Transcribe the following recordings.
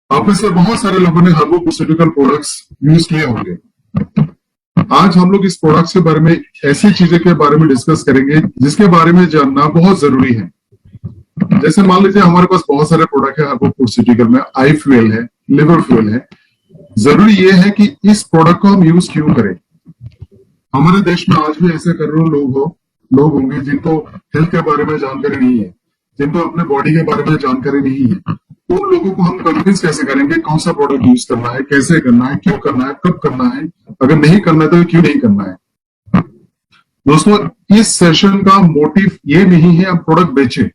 आप में से बहुत सारे लोगों ने हर्बोकॉस्मेटिकल प्रोडक्ट्स यूज किए होंगे। आज हम लोग इस प्रोडक्ट्स के बारे में, ऐसी चीजें के बारे में डिस्कस करेंगे जिसके बारे में जानना बहुत जरूरी है। जैसे मान लीजिए हमारे पास बहुत सारे प्रोडक्ट है हर्बोकॉस्मेटिकल में, आई फ्यूएल है, लिवर फ्यूएल है। जरूरी ये है कि इस प्रोडक्ट को हम यूज क्यों करें। हमारे देश में आज भी ऐसे करोड़ों लोग होंगे जिनको हेल्थ के बारे में जानकारी नहीं है, जिनको अपने बॉडी के बारे में जानकारी नहीं है। उन लोगों को हम कन्विंस कैसे करेंगे कौन सा प्रोडक्ट यूज करना है, कैसे करना है, क्यों करना है, कब करना है, अगर नहीं करना है तो क्यों नहीं करना है। दोस्तों, इस सेशन का मोटिव ये नहीं है हम प्रोडक्ट बेचें।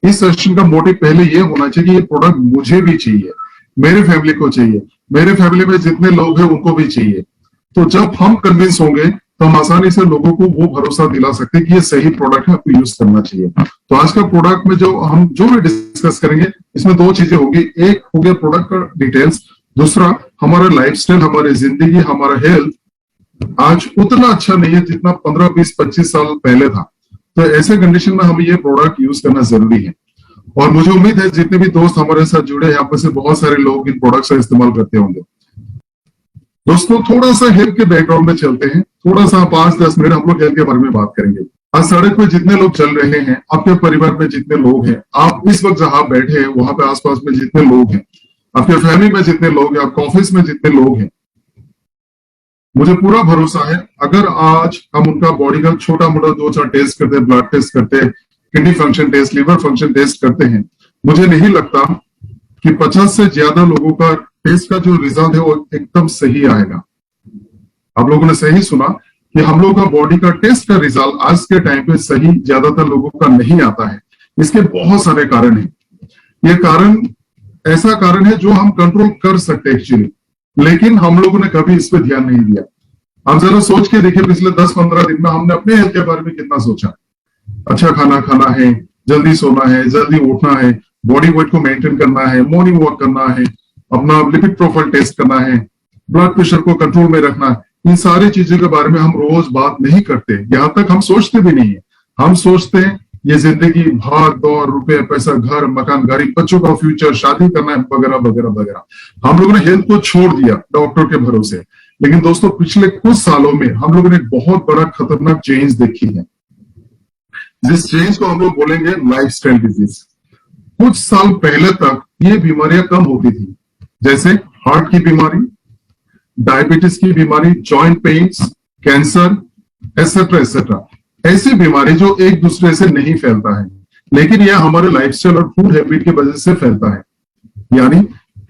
इस सेशन का मोटिव पहले ये होना चाहिए कि ये प्रोडक्ट मुझे भी चाहिए, मेरे फैमिली को चाहिए, मेरे फैमिली में जितने लोग हैं उनको भी चाहिए। तो जब हम कन्विंस होंगे तो हम आसानी से लोगों को वो भरोसा दिला सकते हैं कि ये सही प्रोडक्ट है, आपको यूज करना चाहिए। तो आज का प्रोडक्ट में जो भी डिस्कस करेंगे, इसमें दो चीजें होंगी। एक हो गया प्रोडक्ट का डिटेल्स, दूसरा हमारा लाइफस्टाइल, हमारी जिंदगी, हमारा हेल्थ आज उतना अच्छा नहीं है जितना 15, 20, 25 साल पहले था। तो ऐसे कंडीशन में हमें ये प्रोडक्ट यूज करना जरूरी है। और मुझे उम्मीद है जितने भी दोस्त हमारे साथ जुड़े हैं, आप में से बहुत सारे लोग इन प्रोडक्ट्स का इस्तेमाल करते होंगे। दोस्तों, थोड़ा सा हेल्थ के बैकग्राउंड में चलते हैं। थोड़ा सा 5-10 मिनट हम लोग हेल्थ के बारे में बात करेंगे। आज सड़क पे जितने लोग चल रहे हैं, आपके परिवार में जितने लोग हैं, आप इस वक्त जहां बैठे हैं वहां पे आसपास में जितने लोग हैं, आपके फैमिली में जितने लोग हैं, आपके ऑफिस में जितने लोग हैं, मुझे पूरा भरोसा है अगर आज हम उनका बॉडी का छोटा मोटा 2-4 टेस्ट करते हैं, ब्लड टेस्ट करते हैं, kidney function test, liver function test करते हैं, मुझे नहीं लगता कि 50 से ज्यादा लोगों का टेस्ट का जो रिजल्ट है वो एकदम सही आएगा। आप लोगों ने सही सुना कि हम लोगों का बॉडी का टेस्ट का रिजल्ट आज के टाइम पे सही ज्यादातर लोगों का नहीं आता है। इसके बहुत सारे कारण हैं। ये कारण ऐसा कारण है जो हम कंट्रोल कर सकते हैं एक्चुअली, लेकिन हम लोगों ने कभी इस पर ध्यान नहीं दिया। आप जरा सोच के देखिए, पिछले 10-15 दिन में हमने अपने हेल्थ के बारे में कितना सोचा। अच्छा खाना खाना है, जल्दी सोना है, जल्दी उठना है, बॉडी वेट को मेंटेन करना है, मॉर्निंग वॉक करना है, अपना लिपिड प्रोफाइल टेस्ट करना है, ब्लड प्रेशर को कंट्रोल में रखना है। इन सारी चीजों के बारे में हम रोज बात नहीं करते, यहां तक हम सोचते भी नहीं है। हम सोचते हैं ये जिंदगी भाग दौड़, रुपए पैसा, घर मकान, गाड़ी, बच्चों का फ्यूचर, शादी करना है, वगैरह वगैरह वगैरह। हम लोगों ने हेल्थ को छोड़ दिया डॉक्टर के भरोसे। लेकिन दोस्तों, पिछले कुछ सालों में हम लोगों ने एक बहुत बड़ा खतरनाक चेंज देखी है, जिस चेंज को हम लोग बोलेंगे लाइफस्टाइल डिजीज। कुछ साल पहले तक ये बीमारियां कम होती थी, जैसे हार्ट की बीमारी, डायबिटीज की बीमारी, joint pains, cancer, etcetera etcetera. ऐसी बीमारी जो एक दूसरे से नहीं फैलता है, लेकिन यह हमारे लाइफस्टाइल और फूड हैबिट की वजह से फैलता है। यानी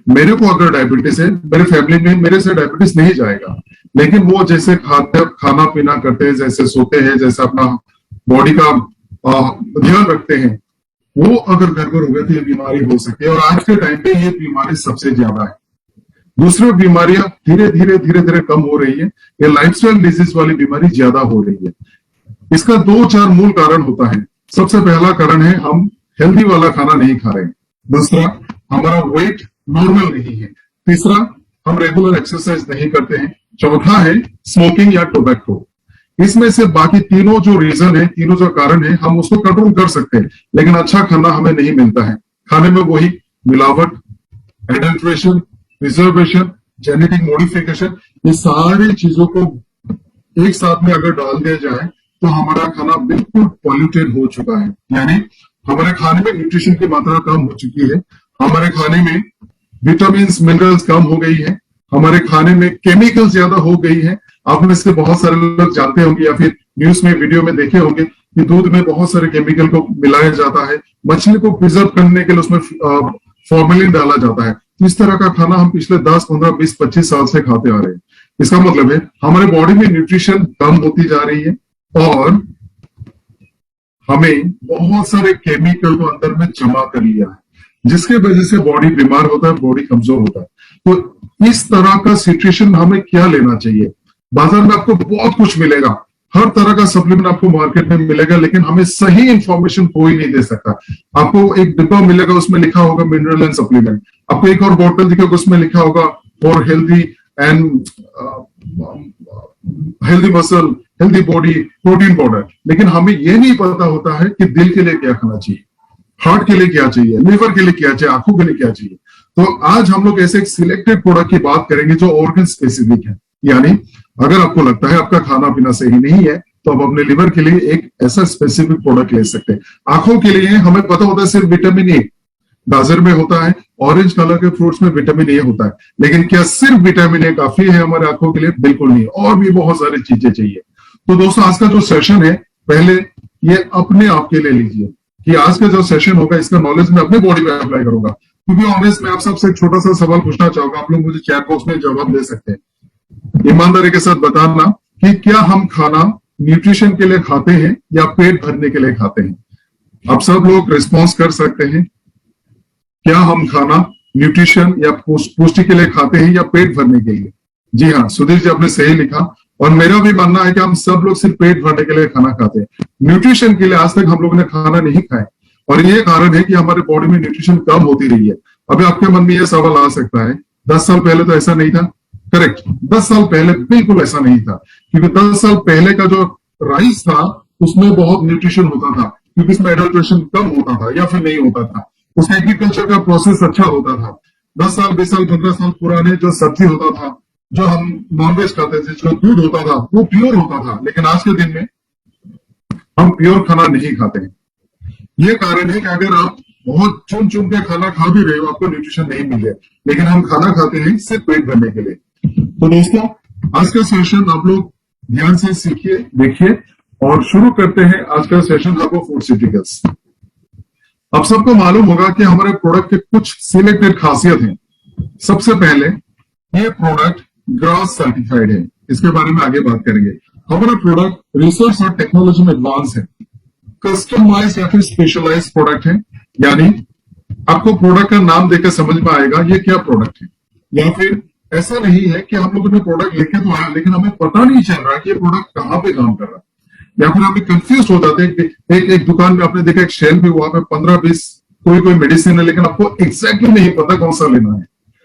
मेरे को अगर डायबिटीज है, मेरे फैमिली में मेरे से डायबिटीज नहीं जाएगा, लेकिन वो जैसे खाना पीना करते हैं, जैसे सोते हैं, जैसे अपना बॉडी का ध्यान रखते हैं, वो अगर गड़बड़ हो गए तो ये बीमारी हो सकती है। और आज के टाइम पे ये बीमारी सबसे ज्यादा है। दूसरी बीमारियां धीरे धीरे कम हो रही है, ये लाइफस्टाइल डिजीज वाली बीमारी ज्यादा हो रही है। इसका 2-4 मूल कारण होता है। सबसे पहला कारण है हम हेल्दी वाला खाना नहीं खा रहे हैं। दूसरा, हमारा वेट नॉर्मल नहीं है। तीसरा, हम रेगुलर एक्सरसाइज नहीं करते हैं। चौथा है स्मोकिंग या टोबैको। इसमें से बाकी तीनों जो रीजन है, तीनों जो कारण है, हम उसको कंट्रोल कर सकते हैं, लेकिन अच्छा खाना हमें नहीं मिलता है। खाने में वही मिलावट, एडल्ट्रेशन, प्रिजर्वेशन, जेनेटिक मॉडिफिकेशन, ये सारी चीजों को एक साथ में अगर डाल दिया जाए तो हमारा खाना बिल्कुल पॉल्यूटेड हो चुका है। यानी हमारे खाने में न्यूट्रिशन की मात्रा कम हो चुकी है, हमारे खाने में विटामिन मिनरल्स कम हो गई है, हमारे खाने में केमिकल ज्यादा हो गई है। आप में से बहुत सारे लोग जानते होंगे या फिर न्यूज में, वीडियो में देखे होंगे कि दूध में बहुत सारे केमिकल को मिलाया जाता है। मछली को प्रिजर्व करने के लिए उसमें फॉर्मेलिन डाला जाता है। इस तरह का खाना हम पिछले 10, 15, 20, 25 साल से खाते आ रहे हैं। इसका मतलब है हमारे बॉडी में न्यूट्रिशन कम होती जा रही है और हमें बहुत सारे केमिकल को अंदर में जमा कर लिया है, जिसके वजह से बॉडी बीमार होता है, बॉडी कमजोर होता है। तो इस तरह का सिचुएशन हमें क्या लेना चाहिए। बाजार में आपको बहुत कुछ मिलेगा, हर तरह का सप्लीमेंट आपको मार्केट में मिलेगा, लेकिन हमें सही इंफॉर्मेशन कोई नहीं दे सकता। आपको एक डिब्बा मिलेगा, उसमें लिखा होगा मिनरल एंड सप्लीमेंट। आपको एक और बोतल दिखेगा, उसमें लिखा होगा for healthy and healthy muscle, healthy body, protein powder. लेकिन हमें यह नहीं पता होता है कि दिल के लिए क्या खाना चाहिए, हार्ट के लिए क्या चाहिए, लिवर के लिए क्या चाहिए, आंखों के लिए क्या चाहिए। तो आज हम लोग ऐसे एक सिलेक्टेड प्रोडक्ट की बात करेंगे जो ऑर्गन स्पेसिफिक है। यानी अगर आपको लगता है आपका खाना पीना सही नहीं है तो आप अपने लिवर के लिए एक ऐसा स्पेसिफिक प्रोडक्ट ले सकते हैं। आंखों के लिए हमें पता होता है सिर्फ विटामिन ए गाजर में होता है, ऑरेंज कलर के फ्रूट्स में विटामिन ए होता है, लेकिन क्या सिर्फ विटामिन ए काफी है हमारे आंखों के लिए? बिल्कुल नहीं, और भी बहुत सारी चीजें चाहिए। तो दोस्तों आज का जो सेशन है पहले ये अपने आप के लिए लीजिए कि आज का जो सेशन होगा इसका नॉलेज मैं अपने बॉडी में अप्लाई करूंगा। क्योंकि ऑनेस्ट मैं आप सबसे एक छोटा सा सवाल पूछना चाहूंगा, आप लोग मुझे चैट बॉक्स में जवाब दे सकते हैं। ईमानदारी के साथ बताना कि क्या हम खाना न्यूट्रिशन के लिए खाते हैं या पेट भरने के लिए खाते हैं? आप सब लोग रिस्पॉन्स कर सकते हैं। क्या हम खाना न्यूट्रिशन या पुष्टि के लिए खाते हैं या पेट भरने के लिए? जी हाँ, सुधीर जी आपने सही लिखा। और मेरा भी मानना है कि हम सब लोग सिर्फ पेट भरने के लिए खाना खाते हैं, न्यूट्रिशन के लिए आज तक हम लोगों ने खाना नहीं खाया। और ये कारण है कि हमारे बॉडी में न्यूट्रिशन कम होती रही है। अभी आपके मन में यह सवाल आ सकता है 10 साल पहले तो ऐसा नहीं था। करेक्ट, 10 साल पहले बिल्कुल ऐसा नहीं था, क्योंकि 10 साल पहले का जो राइस था उसमें बहुत न्यूट्रिशन होता था, क्योंकि इसमें एडल्ट्रेशन कम होता था या फिर नहीं होता था। उसका एग्रीकल्चर का प्रोसेस अच्छा होता था। 10 साल 20 साल 15 साल पुराने जो सब्जी होता था, जो हम नॉनवेज खाते थे, जो दूध होता था वो प्योर होता था। लेकिन आज के दिन में हम प्योर खाना नहीं खाते हैं। ये कारण है कि अगर आप बहुत चुन चुन के खाना खा भी रहे हो आपको न्यूट्रिशन नहीं मिले, लेकिन हम खाना खाते हैं सिर्फ पेट भरने के लिए। तो दोस्तों आज का सेशन आप लोग ध्यान से सीखिए, देखिए और शुरू करते हैं आज का सेशन हर्बो फूडस्यूटिकल्स। आप सबको मालूम होगा कि हमारे प्रोडक्ट के कुछ सिलेक्टेड खासियत हैं। सबसे पहले ये प्रोडक्ट ग्रास सर्टिफाइड है, इसके बारे में आगे बात करेंगे। हमारा प्रोडक्ट रिसर्च और टेक्नोलॉजी में एडवांस है, कस्टमाइज या फिर स्पेशलाइज प्रोडक्ट है। यानी आपको प्रोडक्ट का नाम देकर समझ में आएगा ये क्या प्रोडक्ट है। या फिर ऐसा नहीं है कि हम लोगों ने प्रोडक्ट लेके तो आया लेकिन हमें पता नहीं चल रहा कि ये प्रोडक्ट कहाँ पे काम कर रहा है, या फिर हमें कंफ्यूज हो जाते हैं। एक दुकान में आपने देखा एक शेल्फ भी वहां पे 15-20 कोई मेडिसिन है, लेकिन आपको एग्जैक्टली नहीं पता कौन सा लेना है।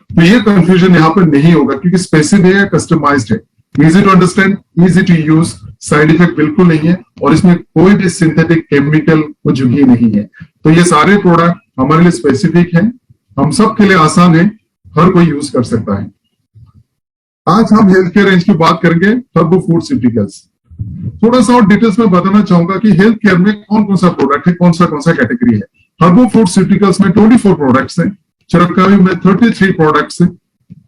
तो ये कंफ्यूजन यहाँ पर नहीं होगा, क्योंकि स्पेसिफिक है, कस्टमाइज्ड है, easy to understand, easy to use, side effect बिल्कुल नहीं है और इसमें कोई भी सिंथेटिक केमिकल कुछ भी नहीं है। तो ये सारे प्रोडक्ट हमारे लिए स्पेसिफिक है, हम सब के लिए आसान है, हर कोई यूज कर सकता है। आज हम हेल्थ केयर रेंज की बात करेंगे, हर्बो फूडस्यूटिकल्स। थोड़ा सा और डिटेल्स में बताना चाहूंगा कि हेल्थ केयर में कौन कौन सा प्रोडक्ट है, कौन सा कैटेगरी है। हर्बो फूडस्यूटिकल्स में 24 प्रोडक्ट्स हैं, चिरकावी में 33 प्रोडक्ट्स हैं।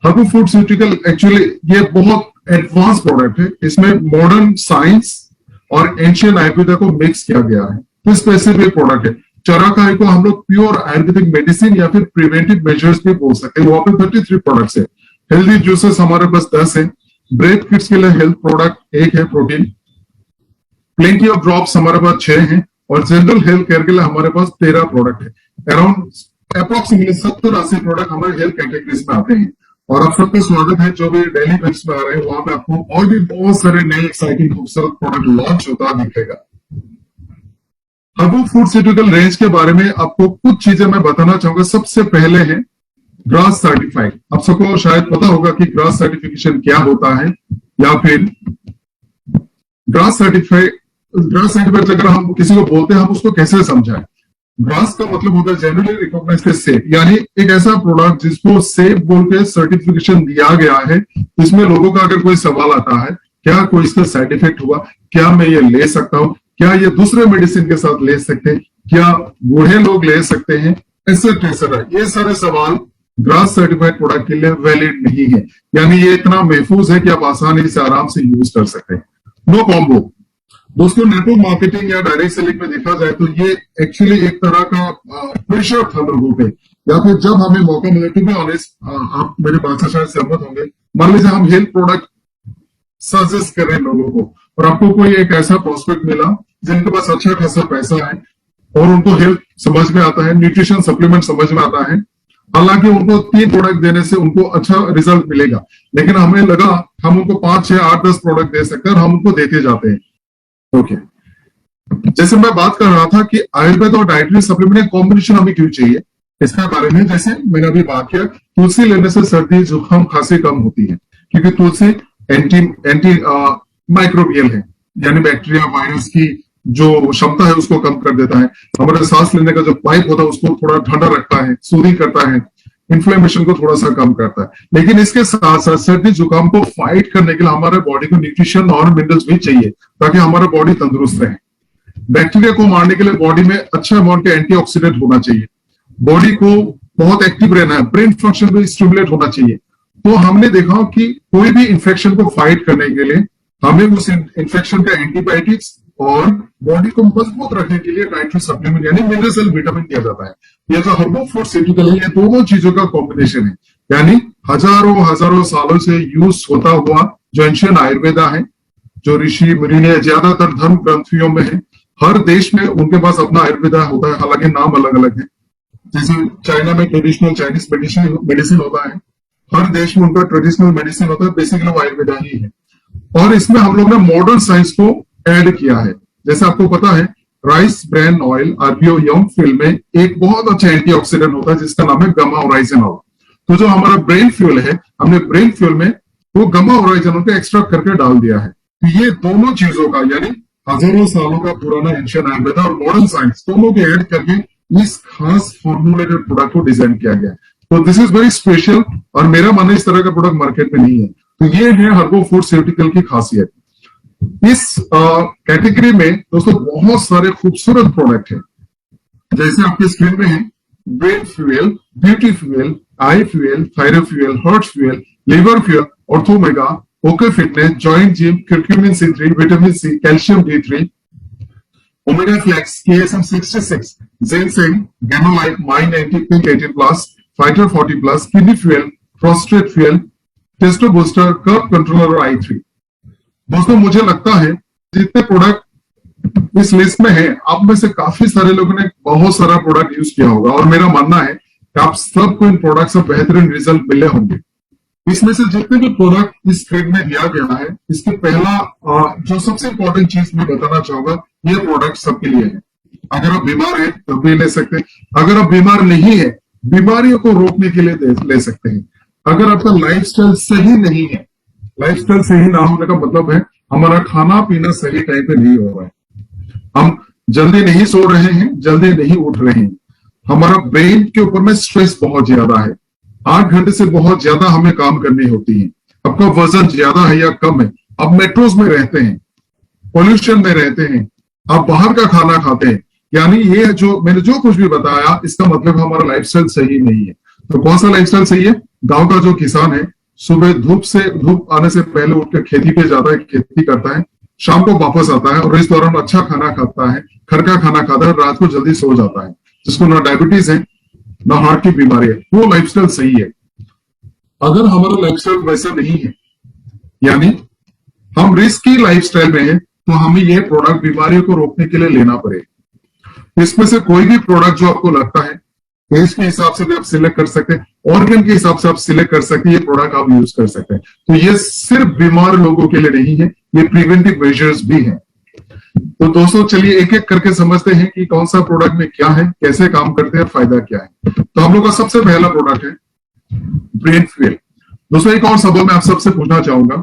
हर्बो फूडस्यूटिकल एक्चुअली ये बहुत एडवांस प्रोडक्ट है, इसमें मॉडर्न साइंस और एंशियंट आयुर्वेदा को मिक्स किया गया है। तो स्पेसिफिक प्रोडक्ट है। चरकाई को हम लोग प्योर आयुर्वेदिक मेडिसिन या फिर प्रिवेंटिव मेजर्स भी बोल सकते हैं। वहां पे 33 प्रोडक्ट्स है। हेल्दी जूसेस हमारे पास 10 है। ब्रेथ किड्स के लिए हेल्थ प्रोडक्ट 1 है, प्रोटीन। प्लेंटी ऑफ ड्रॉप्स हमारे पास 6 हैं और जनरल हेल्थ केयर के लिए हमारे पास 13 प्रोडक्ट है। अराउंड अप्रोक्सीमेटली 70-80 प्रोडक्ट हमारे हेल्थ कैटेगरीज में आते हैं। और आप सबका स्वागत है जो भी डेली बेस में आ रहे हैं, वहां पे आपको और भी बहुत सारे नए एक्साइटिंग खूबसूरत प्रोडक्ट लॉन्च होता दिखेगा। हर्बो फूडस्यूटिकल रेंज के बारे में आपको कुछ चीजें मैं बताना चाहूंगा। सबसे पहले है ग्रास सर्टिफाइड। आप सबको शायद पता होगा कि ग्रास सर्टिफिकेशन क्या होता है, या फिर ग्रास सर्टिफाइड अगर हम किसी को बोलते हैं हम उसको कैसे समझाएं। ग्रास का मतलब होता है जनरली रिकॉग्नाइज्ड सेफ, यानी एक ऐसा प्रोडक्ट जिसको सेफ बोल के सर्टिफिकेशन दिया गया है। इसमें लोगों का अगर कोई सवाल आता है, क्या कोई इसका साइड इफेक्ट हुआ, क्या मैं ये ले सकता हूं, क्या ये दूसरे मेडिसिन के साथ ले सकते हैं, क्या बूढ़े लोग ले सकते हैं, ऐसा ये सारे सवाल ग्रास सर्टिफाइड प्रोडक्ट के लिए वैलिड नहीं है। यानी ये इतना महफूज है कि आप आसानी से आराम से यूज कर सकते हैं। No combo. दोस्तों नेटवर्क मार्केटिंग या डायरेक्ट सेलिंग में देखा जाए तो ये एक्चुअली एक तरह का प्रेशर था लोगों पे, या फिर जब हमें मौका मिले। टू बी ऑनेस्ट, आप मेरे बात से शायद सहमत होंगे। मान लीजिए हम हेल्थ प्रोडक्ट सजेस्ट कर रहे हैं लोगों को और आपको कोई एक ऐसा प्रोस्पेक्ट मिला जिनके पास अच्छा खासा पैसा है और उनको हेल्थ समझ में आता है, न्यूट्रिशन सप्लीमेंट समझ में आता है। हालांकि उनको 3 प्रोडक्ट देने से उनको अच्छा रिजल्ट मिलेगा, लेकिन हमें लगा हम उनको 5, 6, 8, 10 प्रोडक्ट दे सकते हैं और हम उनको देते जाते हैं। ओके, जैसे मैं बात कर रहा था कि आयुर्वेद और डाइटरी सप्लीमेंट कॉम्बिनेशन हमें क्यों चाहिए, इसके बारे में जैसे मैंने अभी बात किया, तुलसी लेने से सर्दी जुकाम खांसी कम होती है, क्योंकि तुलसी एंटी माइक्रोबियल है, यानी बैक्टीरिया वायरस की जो क्षमता है उसको कम कर देता है। हमारे सांस लेने का जो पाइप होता है उसको थोड़ा ठंडा रखता है, सूदिंग करता है। इन्फ्लेमेशन को थोड़ा सा कम करता है। लेकिन इसके साथ साथ सर्दी जुकाम को फाइट करने के लिए हमारे बॉडी को न्यूट्रिशन और मिनरल्स भी चाहिए ताकि हमारा बॉडी तंदुरुस्त रहे। बैक्टीरिया को मारने के लिए बॉडी में अच्छा अमाउंट का एंटीऑक्सीडेंट होना चाहिए, बॉडी को बहुत एक्टिव रहना है, ब्रेन फंक्शन भी स्टिमुलेट होना चाहिए। तो हमने देखा कि कोई भी इंफेक्शन को फाइट करने के लिए हमें उस इंफेक्शन का एंटीबायोटिक्स और बॉडी को मजबूत रखने के लिए डाइटरी सप्लीमेंट यानी मिनरल विटामिन दिया जाता है। ये जो हर्बल फूड सिटिकल है, ये दोनों चीजों का कॉम्बिनेशन है, यानी हजारों हजारों सालों से यूज होता हुआ जो एंशियंट आयुर्वेदा है, जो ऋषि मुनि ने ज्यादातर धर्म ग्रंथियों में है, हर देश में उनके पास अपना आयुर्वेदा होता है, हालांकि नाम अलग अलग है। जैसे चाइना में ट्रेडिशनल चाइनीज मेडिसिन होता है, हर देश में उनका ट्रेडिशनल मेडिसिन होता है, बेसिकली वो आयुर्वेदा ही है। और इसमें हम लोग ने मॉडर्न साइंस को ऐड किया है। जैसे आपको पता है राइस ब्रेन ऑयल आरबीओ यंग फिल में एक बहुत अच्छा एंटीऑक्सीडेंट होता है जिसका नाम है गामा ओराइजेनॉल। तो जो हमारा ब्रेन फ्यूल है, हमने ब्रेन फ्यूल में वो गामा ओराइजेनॉल को एक्सट्रैक्ट करके डाल दिया है। तो ये दोनों चीजों का यानी हजारों सालों का पुराना एंशियंट आयुर्वेदा और मॉडर्न साइंस दोनों को ऐड करके इस खास फॉर्मुलेटेड प्रोडक्ट को डिजाइन किया गया है। तो दिस इज वेरी स्पेशल और मेरा मानना इस तरह का प्रोडक्ट मार्केट में नहीं है। तो ये है हर्बल फूड स्यूटिकल की खासियत। इस कैटेगरी में दोस्तों बहुत सारे खूबसूरत प्रोडक्ट हैं, जैसे आपके स्क्रीन में है brain fuel, beauty fuel, eye fuel, thyroid fuel, heart fuel, liver fuel, Orthomega, okay fitness, joint gym, curcumin C3, vitamin C, calcium D3, omega flex, KSM 66, ginseng, Ganolite, माइन 90, pink 18+, fighter 40+, kidney fuel, prostate fuel, testo booster, curve controller और I3। दोस्तों मुझे लगता है जितने product इस list में है, आप में से काफी सारे लोगों ने बहुत सारा प्रोडक्ट यूज किया होगा और मेरा मानना है कि आप सबको इन प्रोडक्ट से बेहतरीन रिजल्ट मिले होंगे। इसमें से जितने भी प्रोडक्ट इस स्क्रीन में दिया गया है, इसके पहला जो सबसे इंपॉर्टेंट चीज मैं बताना चाहूंगा, ये प्रोडक्ट सबके लिए है। अगर आप बीमार हैं तो भी ले सकते हैं, अगर आप बीमार नहीं है बीमारियों को रोकने के लिए ले सकते हैं। अगर आपका लाइफस्टाइल सही नहीं है, लाइफस्टाइल सही ना होने का मतलब है हमारा खाना पीना सही टाइम पे नहीं हो रहा है, हम जल्दी नहीं सो रहे हैं, जल्दी नहीं उठ रहे हैं, हमारा ब्रेन के ऊपर में स्ट्रेस बहुत ज्यादा है, 8 घंटे से बहुत ज्यादा हमें काम करनी होती है, आपका वजन ज्यादा है या कम है, आप मेट्रोज में रहते हैं, पॉल्यूशन में रहते हैं, आप बाहर का खाना खाते हैं, यानी ये जो मैंने जो कुछ भी बताया इसका मतलब हमारा लाइफस्टाइल सही नहीं है। तो कौन सा लाइफस्टाइल सही है? गांव का जो किसान है सुबह धूप आने से पहले उठकर खेती पे जाता है, खेती करता है, शाम को वापस आता है और इस दौरान अच्छा खाना खाता है, घर का खाना खाता है, रात को जल्दी सो जाता है, जिसको ना डायबिटीज है ना हार्ट की बीमारी है, वो लाइफस्टाइल सही है। अगर हमारा लाइफस्टाइल वैसा नहीं है, यानी हम रिस्की लाइफस्टाइल में है, तो हमें यह प्रोडक्ट बीमारियों को रोकने के लिए लेना पड़ेगा। इसमें से कोई भी प्रोडक्ट जो आपको लगता है एज के हिसाब से भी आप सिलेक्ट कर सकते हैं, ऑर्गन के हिसाब से आप सिलेक्ट कर सकते हैं, ये प्रोडक्ट आप यूज कर सकते हैं। तो ये सिर्फ बीमार लोगों के लिए नहीं है, ये प्रिवेंटिव मेजर्स भी हैं। तो दोस्तों चलिए एक एक करके समझते हैं कि कौन सा प्रोडक्ट में क्या है, कैसे काम करते हैं और फायदा क्या है। तो हम लोग का सबसे पहला प्रोडक्ट है ब्रेन फ्यूएल। दोस्तों एक और सवाल मैं आप सबसे पूछना चाहूंगा,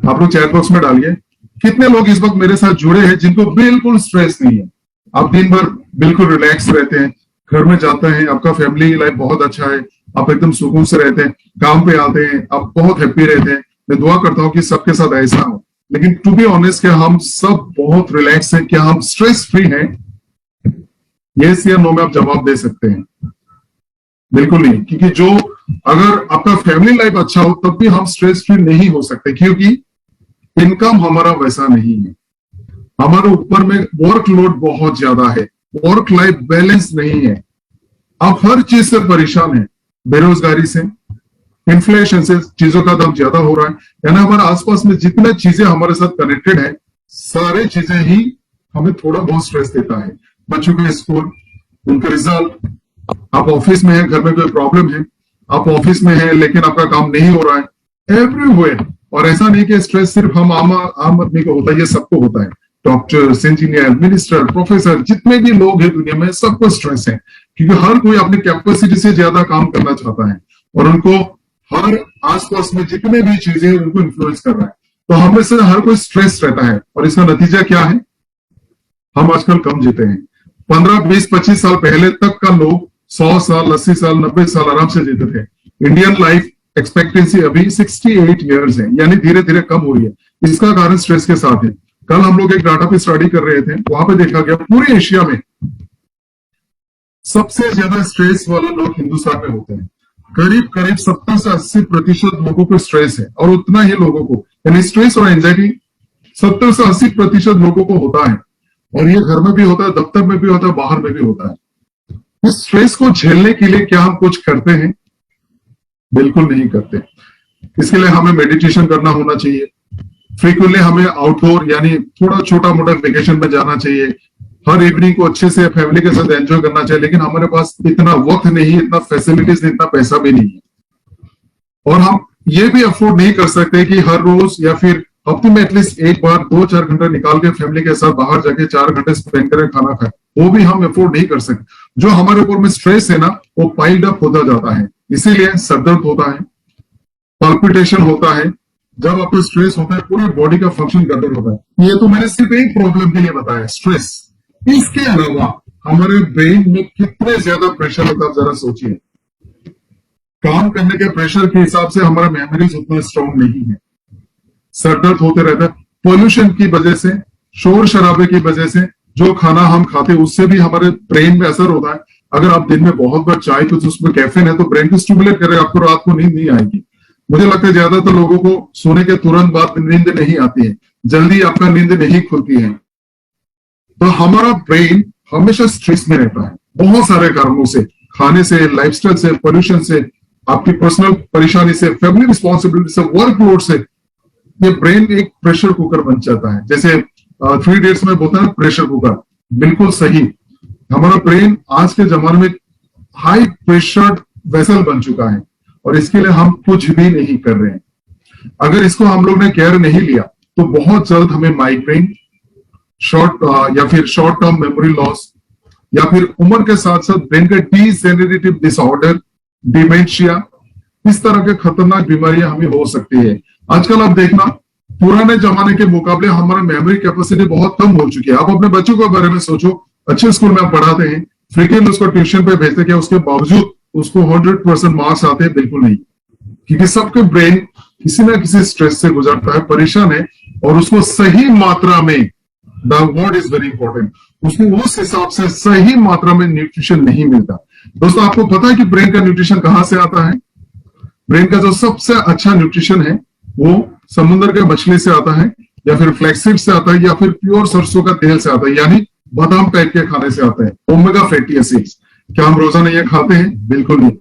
आप लोग चैट बॉक्स में डालिए, कितने लोग इस वक्त मेरे साथ जुड़े हैं जिनको बिल्कुल स्ट्रेस नहीं है, आप दिन भर बिल्कुल रिलैक्स रहते हैं, घर में जाते हैं, आपका फैमिली लाइफ बहुत अच्छा है, आप एकदम सुकून से रहते हैं, काम पे आते हैं, आप बहुत हैप्पी रहते हैं। मैं दुआ करता हूं कि सबके साथ ऐसा हो, लेकिन टू बी ऑनेस्ट क्या हम सब बहुत रिलैक्स हैं? क्या हम स्ट्रेस फ्री हैं? यस या नो में आप जवाब दे सकते हैं। बिल्कुल नहीं, क्योंकि जो अगर आपका फैमिली लाइफ अच्छा हो तब भी हम स्ट्रेस फ्री नहीं हो सकते, क्योंकि इनकम हमारा वैसा नहीं है, हमारे ऊपर में वर्कलोड बहुत ज्यादा है, वर्क लाइफ बैलेंस नहीं है, आप हर चीज से परेशान हैं, बेरोजगारी से, इन्फ्लेशन से, चीजों का दाम ज्यादा हो रहा है, यानी हमारे आसपास में जितने चीजें हमारे साथ कनेक्टेड है, सारे चीजें ही हमें थोड़ा बहुत स्ट्रेस देता है। बच्चों के स्कूल, उनके रिजल्ट, आप ऑफिस में है, घर में कोई प्रॉब्लम है, आप ऑफिस में है लेकिन आपका काम नहीं हो रहा है, एवरीवेयर। और ऐसा नहीं कि स्ट्रेस सिर्फ हम आम आदमी को होता है, ये सबको होता है, डॉक्टर्स, इंजीनियर, मिनिस्टर, प्रोफेसर, जितने भी लोग हैं दुनिया में सबको स्ट्रेस है, क्योंकि हर कोई अपनी कैपेसिटी से ज्यादा काम करना चाहता है और उनको हर आसपास में जितने भी चीजें हैं उनको इन्फ्लुएंस कर रहा है। तो हमें से हर कोई स्ट्रेस रहता है और इसका नतीजा क्या है? हम आजकल कम जीते हैं। 15, 20, 25 साल पहले तक का लोग 100 साल, 80 साल, 90 साल आराम से जीते थे। इंडियन लाइफ एक्सपेक्टेंसी अभी 68 ईयर्स है, यानी धीरे धीरे कम हो रही है। इसका कारण स्ट्रेस के साथ है। कल हम लोग एक डाटा पे स्टडी कर रहे थे, वहां पे देखा गया पूरे एशिया में सबसे ज्यादा स्ट्रेस वाले लोग हिंदुस्तान में होते हैं। करीब करीब 70 से 80% लोगों को स्ट्रेस है, और उतना ही लोगों को, यानी स्ट्रेस और एंजाइटी 70 से 80% लोगों को होता है। और ये घर में भी होता है, दफ्तर में भी होता है, बाहर में भी होता है। इस स्ट्रेस को झेलने के लिए क्या हम कुछ करते हैं? बिल्कुल नहीं करते। इसके लिए हमें मेडिटेशन करना होना चाहिए। फ्रीक्वेंटली हमें आउटडोर यानी थोड़ा छोटा मोटा वेकेशन में जाना चाहिए। हर इवनिंग को अच्छे से फैमिली के साथ एंजॉय करना चाहिए। लेकिन हमारे पास इतना वक्त नहीं, इतना फैसिलिटीज नहीं, इतना पैसा भी नहीं है। और हम ये भी अफोर्ड नहीं कर सकते कि हर रोज या फिर हफ्ते में एटलीस्ट एक बार 2-4 घंटे निकाल के फैमिली के साथ बाहर जाके 4 घंटे स्पेंड करें, खाना खाएं। वो भी हम अफोर्ड नहीं कर सकते। जो हमारे ऊपर में स्ट्रेस है ना, वो पाइल्ड अप होता जाता है। इसीलिए सरदर्द होता है, पल्पिटेशन होता है। जब आपको स्ट्रेस होता है पूरे बॉडी का फंक्शन गड़बड़ होता है। ये तो मैंने सिर्फ एक प्रॉब्लम के लिए बताया, स्ट्रेस। इसके अलावा हमारे ब्रेन में कितने ज्यादा प्रेशर होता है, जरा सोचिए। काम करने के प्रेशर के हिसाब से हमारा मेमोरीज उतना स्ट्रांग नहीं है। सर दर्द होते रहता है पोल्यूशन की वजह से, शोर शराबे की वजह से। जो खाना हम खाते हैं उससे भी हमारे ब्रेन में असर होता है। अगर आप दिन में बहुत बार चाय पीते, उसमें कैफीन है, तो ब्रेन को स्टिमुलेट करे, आपको रात को नींद नहीं आएगी। मुझे लगता है ज्यादातर लोगों को सोने के तुरंत बाद नींद नहीं आती है, जल्दी आपका नींद नहीं खुलती है। तो हमारा ब्रेन हमेशा स्ट्रेस में रहता है बहुत सारे कारणों से, खाने से, लाइफस्टाइल से, पोल्यूशन से, आपकी पर्सनल परेशानी से, फैमिली रिस्पॉन्सिबिलिटी से, वर्कलोड से। ये ब्रेन एक प्रेशर कुकर बन जाता है। जैसे 3 इडियट्स में बोलता है प्रेशर कुकर, बिल्कुल सही। हमारा ब्रेन आज के जमाने में हाई प्रेशर्ड वेसल बन चुका है, और इसके लिए हम कुछ भी नहीं कर रहे हैं। अगर इसको हम लोग ने केयर नहीं लिया तो बहुत जल्द हमें माइग्रेन, या फिर शॉर्ट टर्म मेमोरी लॉस, या फिर उम्र के साथ साथ ब्रेन का डीजेनरेटिव डिसऑर्डर, डिमेंशिया, इस तरह के खतरनाक बीमारियां हमें हो सकती है। आजकल आप देखना, पुराने जमाने के मुकाबले हमारा मेमोरी कैपेसिटी बहुत कम हो चुकी है। आप अपने बच्चों के बारे में सोचो, अच्छे स्कूल में आप पढ़ाते हैं, फ्रीक्वेंटली उसको ट्यूशन पे भेजते, क्या उसके बावजूद उसको 100% मार्क्स आते हैं? बिल्कुल नहीं। क्योंकि सबके ब्रेन किसी ना किसी स्ट्रेस से गुजरता है, परेशान है, और उसको सही मात्रा में, the word is very important, उसको उस हिसाब से सही मात्रा में न्यूट्रिशन नहीं मिलता। दोस्तों, आपको पता है कि ब्रेन का न्यूट्रिशन कहां से आता है? ब्रेन का जो सबसे अच्छा न्यूट्रिशन है वो समुद्र के मछली से आता है, या फिर फ्लैक्सीड से आता है, या फिर प्योर सरसों का तेल से आता है, यानी बादाम टाइप के खाने से आता है, ओमेगा फैटी एसिड्स। क्या हम रोजाना ये खाते हैं? बिल्कुल नहीं।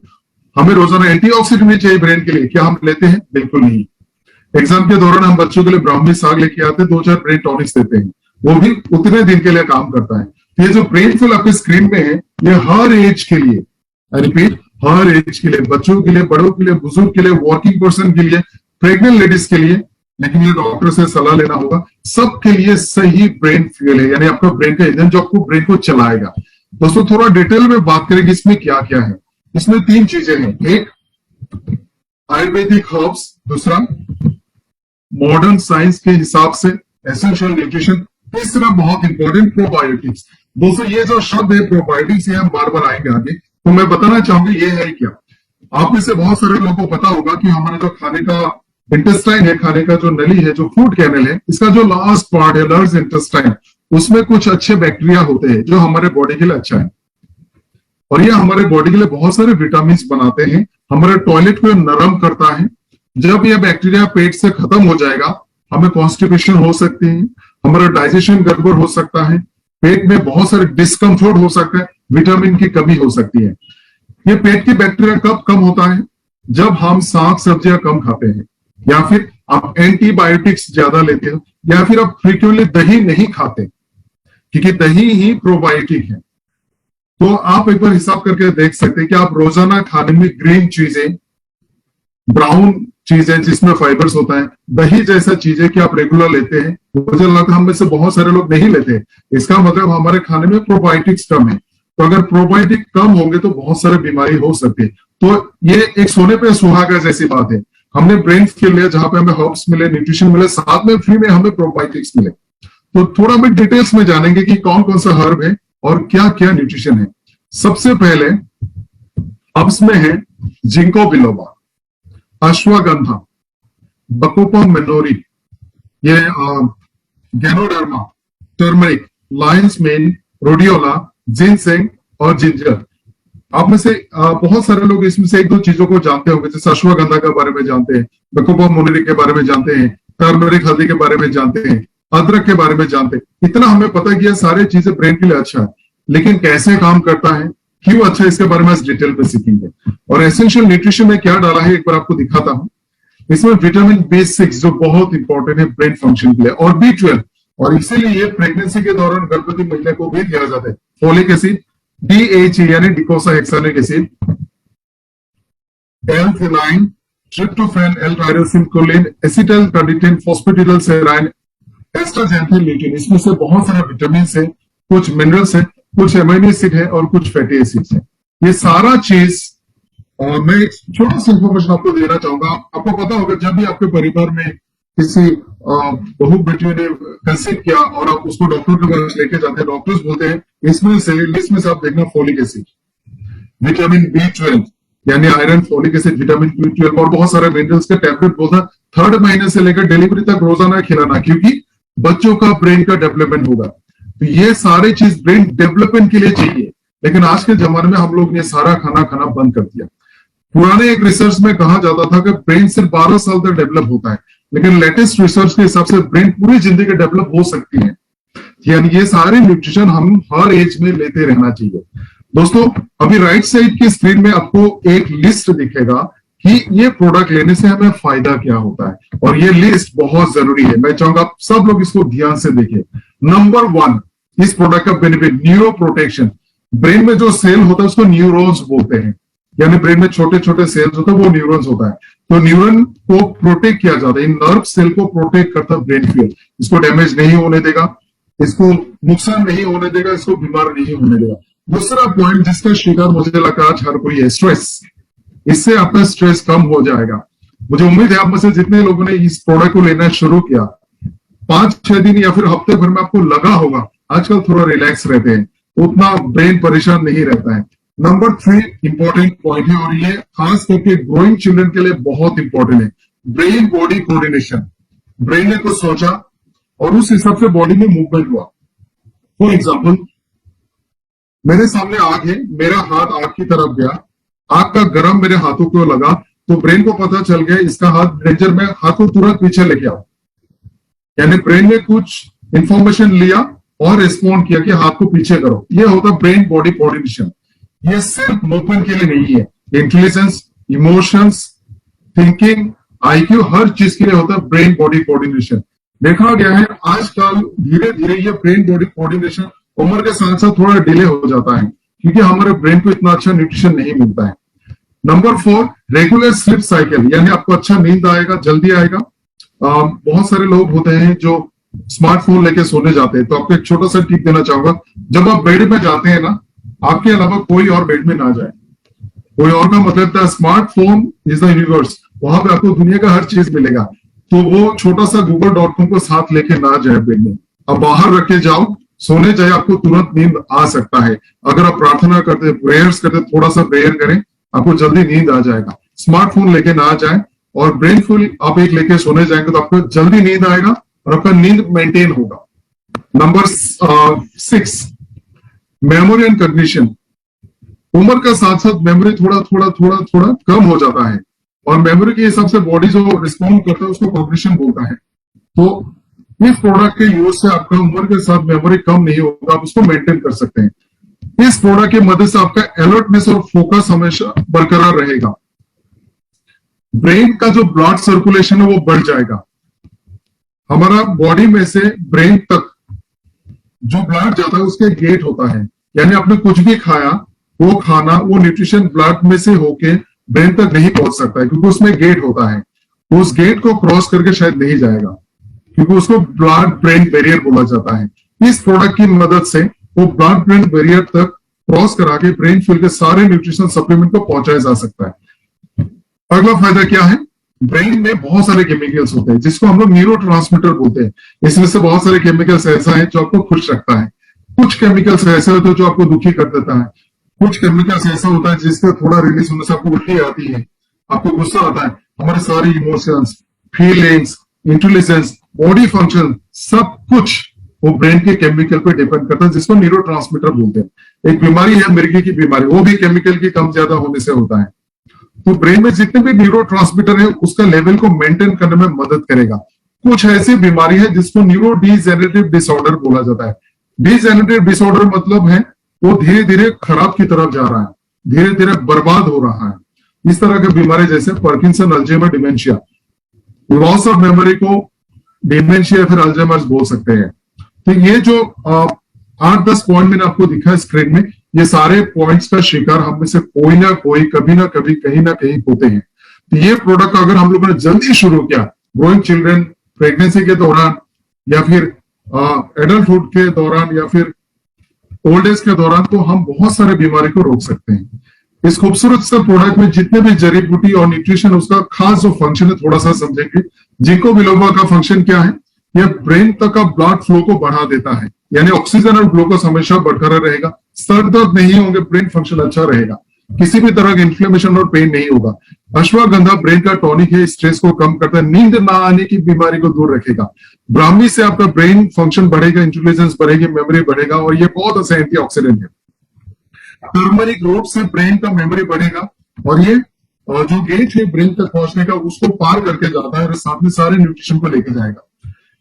हमें रोजाना एंटीऑक्सीडेंट भी चाहिए ब्रेन के लिए, क्या हम लेते हैं? बिल्कुल नहीं। एग्जाम के दौरान हम बच्चों के लिए ब्राह्मी साग लेके आते हैं, 2-4 ब्रेन टॉनिक्स देते हैं, वो भी उतने दिन के लिए काम करता है। ये जो ब्रेन फिल आपके स्क्रीन में है, ये हर एज के लिए, आई रिपीट, हर एज के लिए, बच्चों के लिए, बड़ों के लिए, बुजुर्ग के लिए, वर्किंग पर्सन के लिए, प्रेग्नेंट लेडीज के लिए, लेकिन ये डॉक्टर से सलाह लेना होगा, सबके लिए सही ब्रेन फ्यूल है, यानी आपका ब्रेन का इंजन जो आपको ब्रेन को चलाएगा। दोस्तों, थोड़ा डिटेल में बात करेंगे इसमें क्या क्या है। इसमें 3 चीजें हैं, एक आयुर्वेदिक हर्ब्स, दूसरा मॉडर्न साइंस के हिसाब से एसेंशियल न्यूट्रिशन, तीसरा बहुत इंपॉर्टेंट प्रोबायोटिक्स। दोस्तों, ये जो शब्द है प्रोबायोटिक्स, ये हम बार बार आएंगे आगे, तो मैं बताना चाहूंगा ये है क्या। आप में से बहुत सारे लोगों को पता होगा कि हमारा जो खाने का इंटेस्टाइन है, खाने का जो नली है, जो फूड कैनल है, इसका जो लास्ट पार्ट है, लार्ज इंटेस्टाइन, उसमें कुछ अच्छे बैक्टीरिया होते हैं जो हमारे बॉडी के लिए अच्छा है, और ये हमारे बॉडी के लिए बहुत सारे विटामिन बनाते हैं, हमारे टॉयलेट को नरम करता है। जब यह बैक्टीरिया पेट से खत्म हो जाएगा, हमें कॉन्स्टिपेशन हो सकती है, हमारा डाइजेशन गड़बड़ हो सकता है, पेट में बहुत सारे डिस्कम्फर्ट हो सकता है, विटामिन की कमी हो सकती है। ये पेट की बैक्टीरिया कब कम होता है? जब हम साग सब्जियां कम खाते हैं, या फिर आप एंटीबायोटिक्स ज्यादा लेते हो, या फिर आप फ्रीक्वेंटली दही नहीं खाते, क्योंकि दही ही प्रोबायोटिक है। तो आप एक बार हिसाब करके देख सकते हैं कि आप रोजाना खाने में ग्रीन चीजें, ब्राउन चीजें जिसमें फाइबर्स होता है, दही जैसा चीजें कि आप रेगुलर लेते हैं। मुझे लगता है हम में से बहुत सारे लोग नहीं लेते। इसका मतलब हमारे खाने में प्रोबायोटिक्स कम है। तो अगर प्रोबायोटिक कम होंगे तो बहुत सारी बीमारी हो सकती है। तो ये एक सोने पे सुहागा जैसी बात है। हमने ब्रेन स्किल लिया, जहां पे हमें हर्ब्स मिले, न्यूट्रिशन मिले, साथ में फ्री में हमें प्रोबायोटिक्स मिले। तो थोड़ा मैं डिटेल्स में जानेंगे कि कौन कौन सा हर्ब है और क्या क्या न्यूट्रिशन है। सबसे पहले हर्ब्स में है जिंको बिलोबा, अश्वगंधा, बकोपम मिनोरी, ये ganoderma, turmeric, Lions main, Rhodiola, ginseng और जिंजर। आप में से बहुत सारे लोग इसमें से एक दो चीजों को जानते होंगे, जैसे अश्वगंधा के बारे में जानते हैं, बकोपम मिनोरी के बारे में जानते हैं, टर्मरिक हल्दी के बारे में जानते हैं, अदरक के बारे में जानते हैं। इतना हमें पता है कि ये सारी चीजें ब्रेन के लिए अच्छा है, लेकिन कैसे काम करता है, क्यों अच्छा है, इसके बारे में आज डिटेल पे सीखेंगे। और एसेंशियल न्यूट्रिशन में क्या डाला है एक बार आपको दिखाता हूं। इसमें विटामिन B6 जो बहुत इंपॉर्टेंट है ब्रेन फंक्शन के लिए, और B12, और इसीलिए ये प्रेगनेंसी के दौरान गर्भवती महिला को भी दिया जाता है। फोलिक एसिड, DHA यानी docosahexaenoic acid, L-theanine, tryptophan, L-tyrosine choline, acetyl carnitine, phosphatidylserine, astaxanthin, lutein. इसमें से बहुत सारा विटामिन है, कुछ मिनरल्स है, कुछ एमिनो एसिड है और कुछ फैटी एसिड्स है। ये सारा चीज मैं एक छोटा सा इंफॉर्मेशन आपको देना चाहूंगा। आपको पता होगा जब भी आपके परिवार में किसी बहू बेटियों ने कंसीव किया और आप उसको डॉक्टर के पास लेके जाते हैं, डॉक्टर्स बोलते हैं इसमें से लिस्ट में से आप देखना फोलिक एसिड, विटामिन B12 यानी iron, folic acid, vitamin B12 और बहुत सारे मिनरल्स के टैबलेट बोलता 3rd महीने से लेकर डिलीवरी तक रोजाना खिलाना, क्योंकि बच्चों का ब्रेन का डेवलपमेंट होगा। तो ये सारी चीज ब्रेन डेवलपमेंट के लिए चाहिए, लेकिन आज के जमाने में हम लोग ने सारा खाना खाना बंद कर दिया। पुराने एक रिसर्च में कहा जाता था कि ब्रेन सिर्फ 12 साल तक डेवलप होता है, लेकिन लेटेस्ट रिसर्च के हिसाब से ब्रेन पूरी जिंदगी डेवलप हो सकती है। यानी ये सारे न्यूट्रिशन हम हर एज में लेते रहना चाहिए। दोस्तों, अभी राइट साइड की स्क्रीन में आपको एक लिस्ट दिखेगा कि ये प्रोडक्ट लेने से हमें फायदा क्या होता है, और ये लिस्ट बहुत जरूरी है। मैं चाहूंगा आप सब लोग इसको ध्यान से देखें। नंबर 1, इस प्रोडक्ट का बेनिफिट न्यूरो प्रोटेक्शन। ब्रेन में जो सेल होता है उसको न्यूरॉन्स बोलते हैं, यानी ब्रेन में छोटे छोटे सेल्स होते हैं, वो न्यूरॉन्स होता है। तो न्यूरॉन को प्रोटेक्ट किया जाता है, नर्व सेल को प्रोटेक्ट करता है ब्रेन फ्यूल। इसको डैमेज नहीं होने देगा, इसको नुकसान नहीं होने देगा, इसको बीमार नहीं होने देगा। दूसरा पॉइंट जिसका शिकार मुझे लगा आज हर कोई है, स्ट्रेस। इससे आपका स्ट्रेस कम हो जाएगा। मुझे उम्मीद है आप में से जितने लोगों ने इस प्रोडक्ट को लेना शुरू किया, 5-6 दिन या फिर हफ्ते भर में आपको लगा होगा आजकल थोड़ा रिलैक्स रहते हैं, उतना ब्रेन परेशान नहीं रहता है। नंबर 3 इंपॉर्टेंट पॉइंट है, और ये खास करके ग्रोइंग चिल्ड्रन के लिए बहुत इंपॉर्टेंट है, ब्रेन बॉडी कोऑर्डिनेशन। ब्रेन ने कुछ सोचा और उस हिसाब से बॉडी में मूवमेंट हुआ। फॉर एग्जाम्पल, मेरे सामने आग है, मेरा हाथ आग की तरफ गया, आग का गर्म मेरे हाथों को लगा, तो ब्रेन को पता चल गया इसका हाथ डेंजर में, हाथ को तुरंत पीछे लेके आओ। यानी ब्रेन ने कुछ इंफॉर्मेशन लिया और रिस्पॉन्ड किया कि हाथ को पीछे करो। ये होता ब्रेन बॉडी कोऑर्डिनेशन। ये सिर्फ मूवमेंट के लिए नहीं है, इंटेलिजेंस, इमोशंस, थिंकिंग, IQ, हर चीज के लिए होता है ब्रेन बॉडी कोऑर्डिनेशन। देखा गया है आजकल धीरे धीरे ये ब्रेन बॉडी कोऑर्डिनेशन उम्र के साथ साथ थोड़ा डिले हो जाता है, क्योंकि हमारे ब्रेन को इतना अच्छा न्यूट्रिशन नहीं मिलता है। नंबर 4, रेगुलर स्लीप साइकिल, यानी आपको अच्छा नींद आएगा, जल्दी आएगा। बहुत सारे लोग होते हैं जो स्मार्टफोन लेके सोने जाते हैं, तो आपको एक छोटा सा टिप देना चाहूंगा। जब आप बेड में जाते हैं ना, आपके अलावा कोई और बेड में ना जाए। कोई और का मतलब था स्मार्टफोन इज द यूनिवर्स, वहां पे आपको दुनिया का हर चीज मिलेगा, तो वो छोटा सा google.com को साथ लेके ना जाए बेड में। अब बाहर रख के जाओ, सोने जाए, आपको तुरंत नींद आ सकता है। अगर आप प्रार्थना करते, प्रेयर्स करते, थोड़ा सा प्रेयर करें, आपको जल्दी नींद आ जाएगा। स्मार्टफोन लेके ना जाए, और ब्रेन फुल आप एक लेके सोने जाएंगे तो आपको जल्दी नींद आएगा और आपका नींद मेंटेन होगा। Number 6, memory and cognition. उम्र का साथ साथ मेमोरी थोड़ा थोड़ा थोड़ा थोड़ा कम हो जाता है, और मेमोरी के हिसाब से बॉडी जो रिस्पॉन्ड करता है उसको कॉग्निशन बोलता है। तो इस प्रोडक्ट के यूज से आपका उम्र के साथ मेमोरी कम नहीं होगा, आप उसको मेंटेन कर सकते हैं। इस प्रोडक्ट की मदद से आपका अलर्टनेस और फोकस हमेशा बरकरार रहेगा। ब्रेन का जो ब्लड सर्कुलेशन है वो बढ़ जाएगा। हमारा बॉडी में से ब्रेन तक जो ब्लड जाता है उसके गेट होता है, यानी आपने कुछ भी खाया, वो खाना, वो न्यूट्रिशन ब्लड में से होके ब्रेन तक नहीं पहुंच सकता है, क्योंकि उसमें गेट होता है। उस गेट को क्रॉस करके शायद नहीं जाएगा, क्योंकि उसको ब्लड ब्रेन बैरियर बोला जाता है। इस प्रोडक्ट की मदद से वो ब्लड ब्रेन बैरियर तक क्रॉस करा के ब्रेन फ्यूल के सारे न्यूट्रिशन सप्लीमेंट को पहुंचाया जा सकता है। अगला फायदा क्या है, ब्रेन में बहुत सारे केमिकल्स होते हैं जिसको हम लोग न्यूरोट्रांसमीटर बोलते हैं। इसमें से बहुत सारे केमिकल्स ऐसा है जो आपको खुश रखता है, कुछ केमिकल्स ऐसे होते हैं जो आपको दुखी कर देता है। कुछ केमिकल्स ऐसा होता है जिसका थोड़ा रिलीज होने से आपको उल्टी आती है, आपको गुस्सा आता है। हमारे सारे emotions, feelings, intelligence, body function, सब कुछ वो ब्रेन के केमिकल पे डिपेंड करता है, जिसको न्यूरोट्रांसमीटर बोलते हैं। एक बीमारी है मिर्गी की बीमारी, वो भी केमिकल की कम ज्यादा होने से होता है। तो ब्रेन में जितने भी न्यूरोट्रांसमीटर है उसका लेवल को मेंटेन करने में मदद करेगा। कुछ ऐसी बीमारी है जिसको न्यूरो डिजेनरेटिव डिसऑर्डर बोला जाता है। डिजेनरेटिव डिसऑर्डर मतलब है वो धीरे धीरे खराब की तरफ जा रहा है, धीरे धीरे बर्बाद हो रहा है। इस तरह की बीमारी जैसे Parkinson, Alzheimer, dementia, loss of memory को डिमेंशिया या फिर अल्जाइमर्स बोल सकते हैं। तो ये जो 8-10 पॉइंट मैंने आपको दिखा स्क्रीन में, ये सारे पॉइंट्स का शिकार हम में से कोई ना कोई कभी ना कभी कहीं ना कहीं होते हैं। तो ये प्रोडक्ट अगर हम लोगों ने जल्दी शुरू किया, ग्रोइंग चिल्ड्रन, प्रेगनेंसी के दौरान या फिर एडल्टहुड के दौरान या फिर ओल्ड एज के दौरान, तो हम बहुत सारे बीमारी को रोक सकते हैं। इस खूबसूरत से प्रोडक्ट में जितने भी जड़ी बूटी और न्यूट्रिशन, उसका खास जो फंक्शन है थोड़ा सा समझेंगे। जिंको बिलोबा का फंक्शन क्या है? यह ब्रेन तक का ब्लड फ्लो को बढ़ा देता है, यानी ऑक्सीजन और ग्लूकोज हमेशा बरकरार रहेगा, सर दर्द नहीं होंगे, ब्रेन फंक्शन अच्छा रहेगा, किसी भी तरह का इन्फ्लेमेशन और पेन नहीं होगा। अश्वगंधा ब्रेन का टॉनिक है, स्ट्रेस को कम करता है, नींद ना आने की बीमारी को दूर रखेगा। ब्राह्मी से आपका ब्रेन फंक्शन बढ़ेगा, इंटेलिजेंस बढ़ेगी, मेमोरी बढ़ेगा, और ये बहुत अच्छा एंटीऑक्सीडेंट है। टर्मरिक रूट से ब्रेन का मेमोरी बढ़ेगा, और ये जो गेट है ब्रेन तक पहुंचने का उसको पार करके जाता है और साथ में सारे न्यूट्रिशन को लेके जाएगा।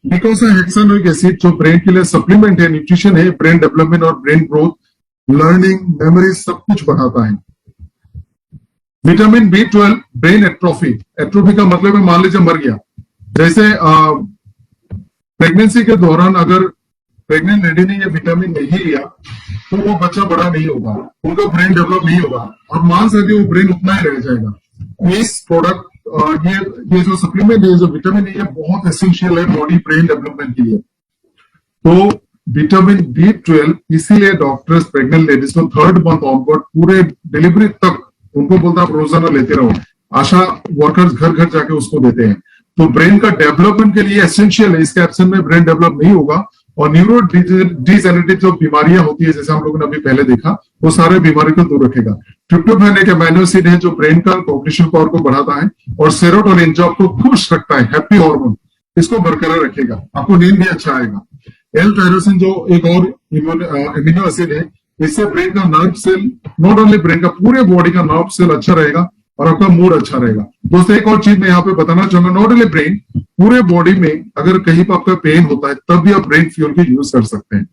हेक्सानोइक एसिड जो ब्रेन के लिए सप्लीमेंट है, न्यूट्रिशन है, ब्रेन डेवलपमेंट और ब्रेन ग्रोथ, लर्निंग, मेमोरी सब कुछ बढ़ाता है। Vitamin B12 brain atrophy, atrophy का मतलब है मान लीजिए मर गया, जैसे प्रेगनेंसी के दौरान अगर प्रेग्नेंट लेडी ने ये विटामिन नहीं लिया तो वो बच्चा बड़ा नहीं होगा, उनका ब्रेन डेवलप नहीं होगा, और मान सकते वो ब्रेन उतना ही रह जाएगा। इस प्रोडक्ट ये जो सप्लीमेंट है, जो विटामिन है, ये बहुत एसेंशियल है बॉडी ब्रेन डेवलपमेंट के लिए। तो विटामिन B12 इसीलिए डॉक्टर्स प्रेग्नेंट लेडीज को 3rd मंथ ऑनवर्ड पूरे डिलीवरी तक उनको बोलता है आप रोजाना लेते रहो। आशा वर्कर्स घर घर जाके उसको देते हैं। तो ब्रेन का डेवलपमेंट के लिए एसेंशियल है, इसके एब्सेंस में ब्रेन डेवलप नहीं होगा। और न्यूरो डिजेनरेटिव जो बीमारियां होती है, जैसे हम लोगों ने अभी पहले देखा, वो सारे बीमारी को दूर रखेगा। ट्रिप्टोफैन एक अमीनो एसिड है जो ब्रेन का कॉग्निशन पावर को बढ़ाता है, और सेरोटोनिन जो आपको खुश रखता है, हैप्पी हार्मोन, इसको बरकरार रखेगा, आपको नींद भी अच्छा आएगा। L-टायरोसिन जो एक और अमीनो एसिड है, इससे ब्रेन का nerve cell, not only brain का, पूरे बॉडी का नर्व सेल अच्छा रहेगा और आपका मूड अच्छा रहेगा। दोस्तों एक और चीज मैं यहाँ पे बताना चाहूंगा, नॉट ओनली ब्रेन, पूरे बॉडी में अगर कहीं पर आपका पेन होता है तब भी आप ब्रेन फ्यूल की यूज कर सकते हैं।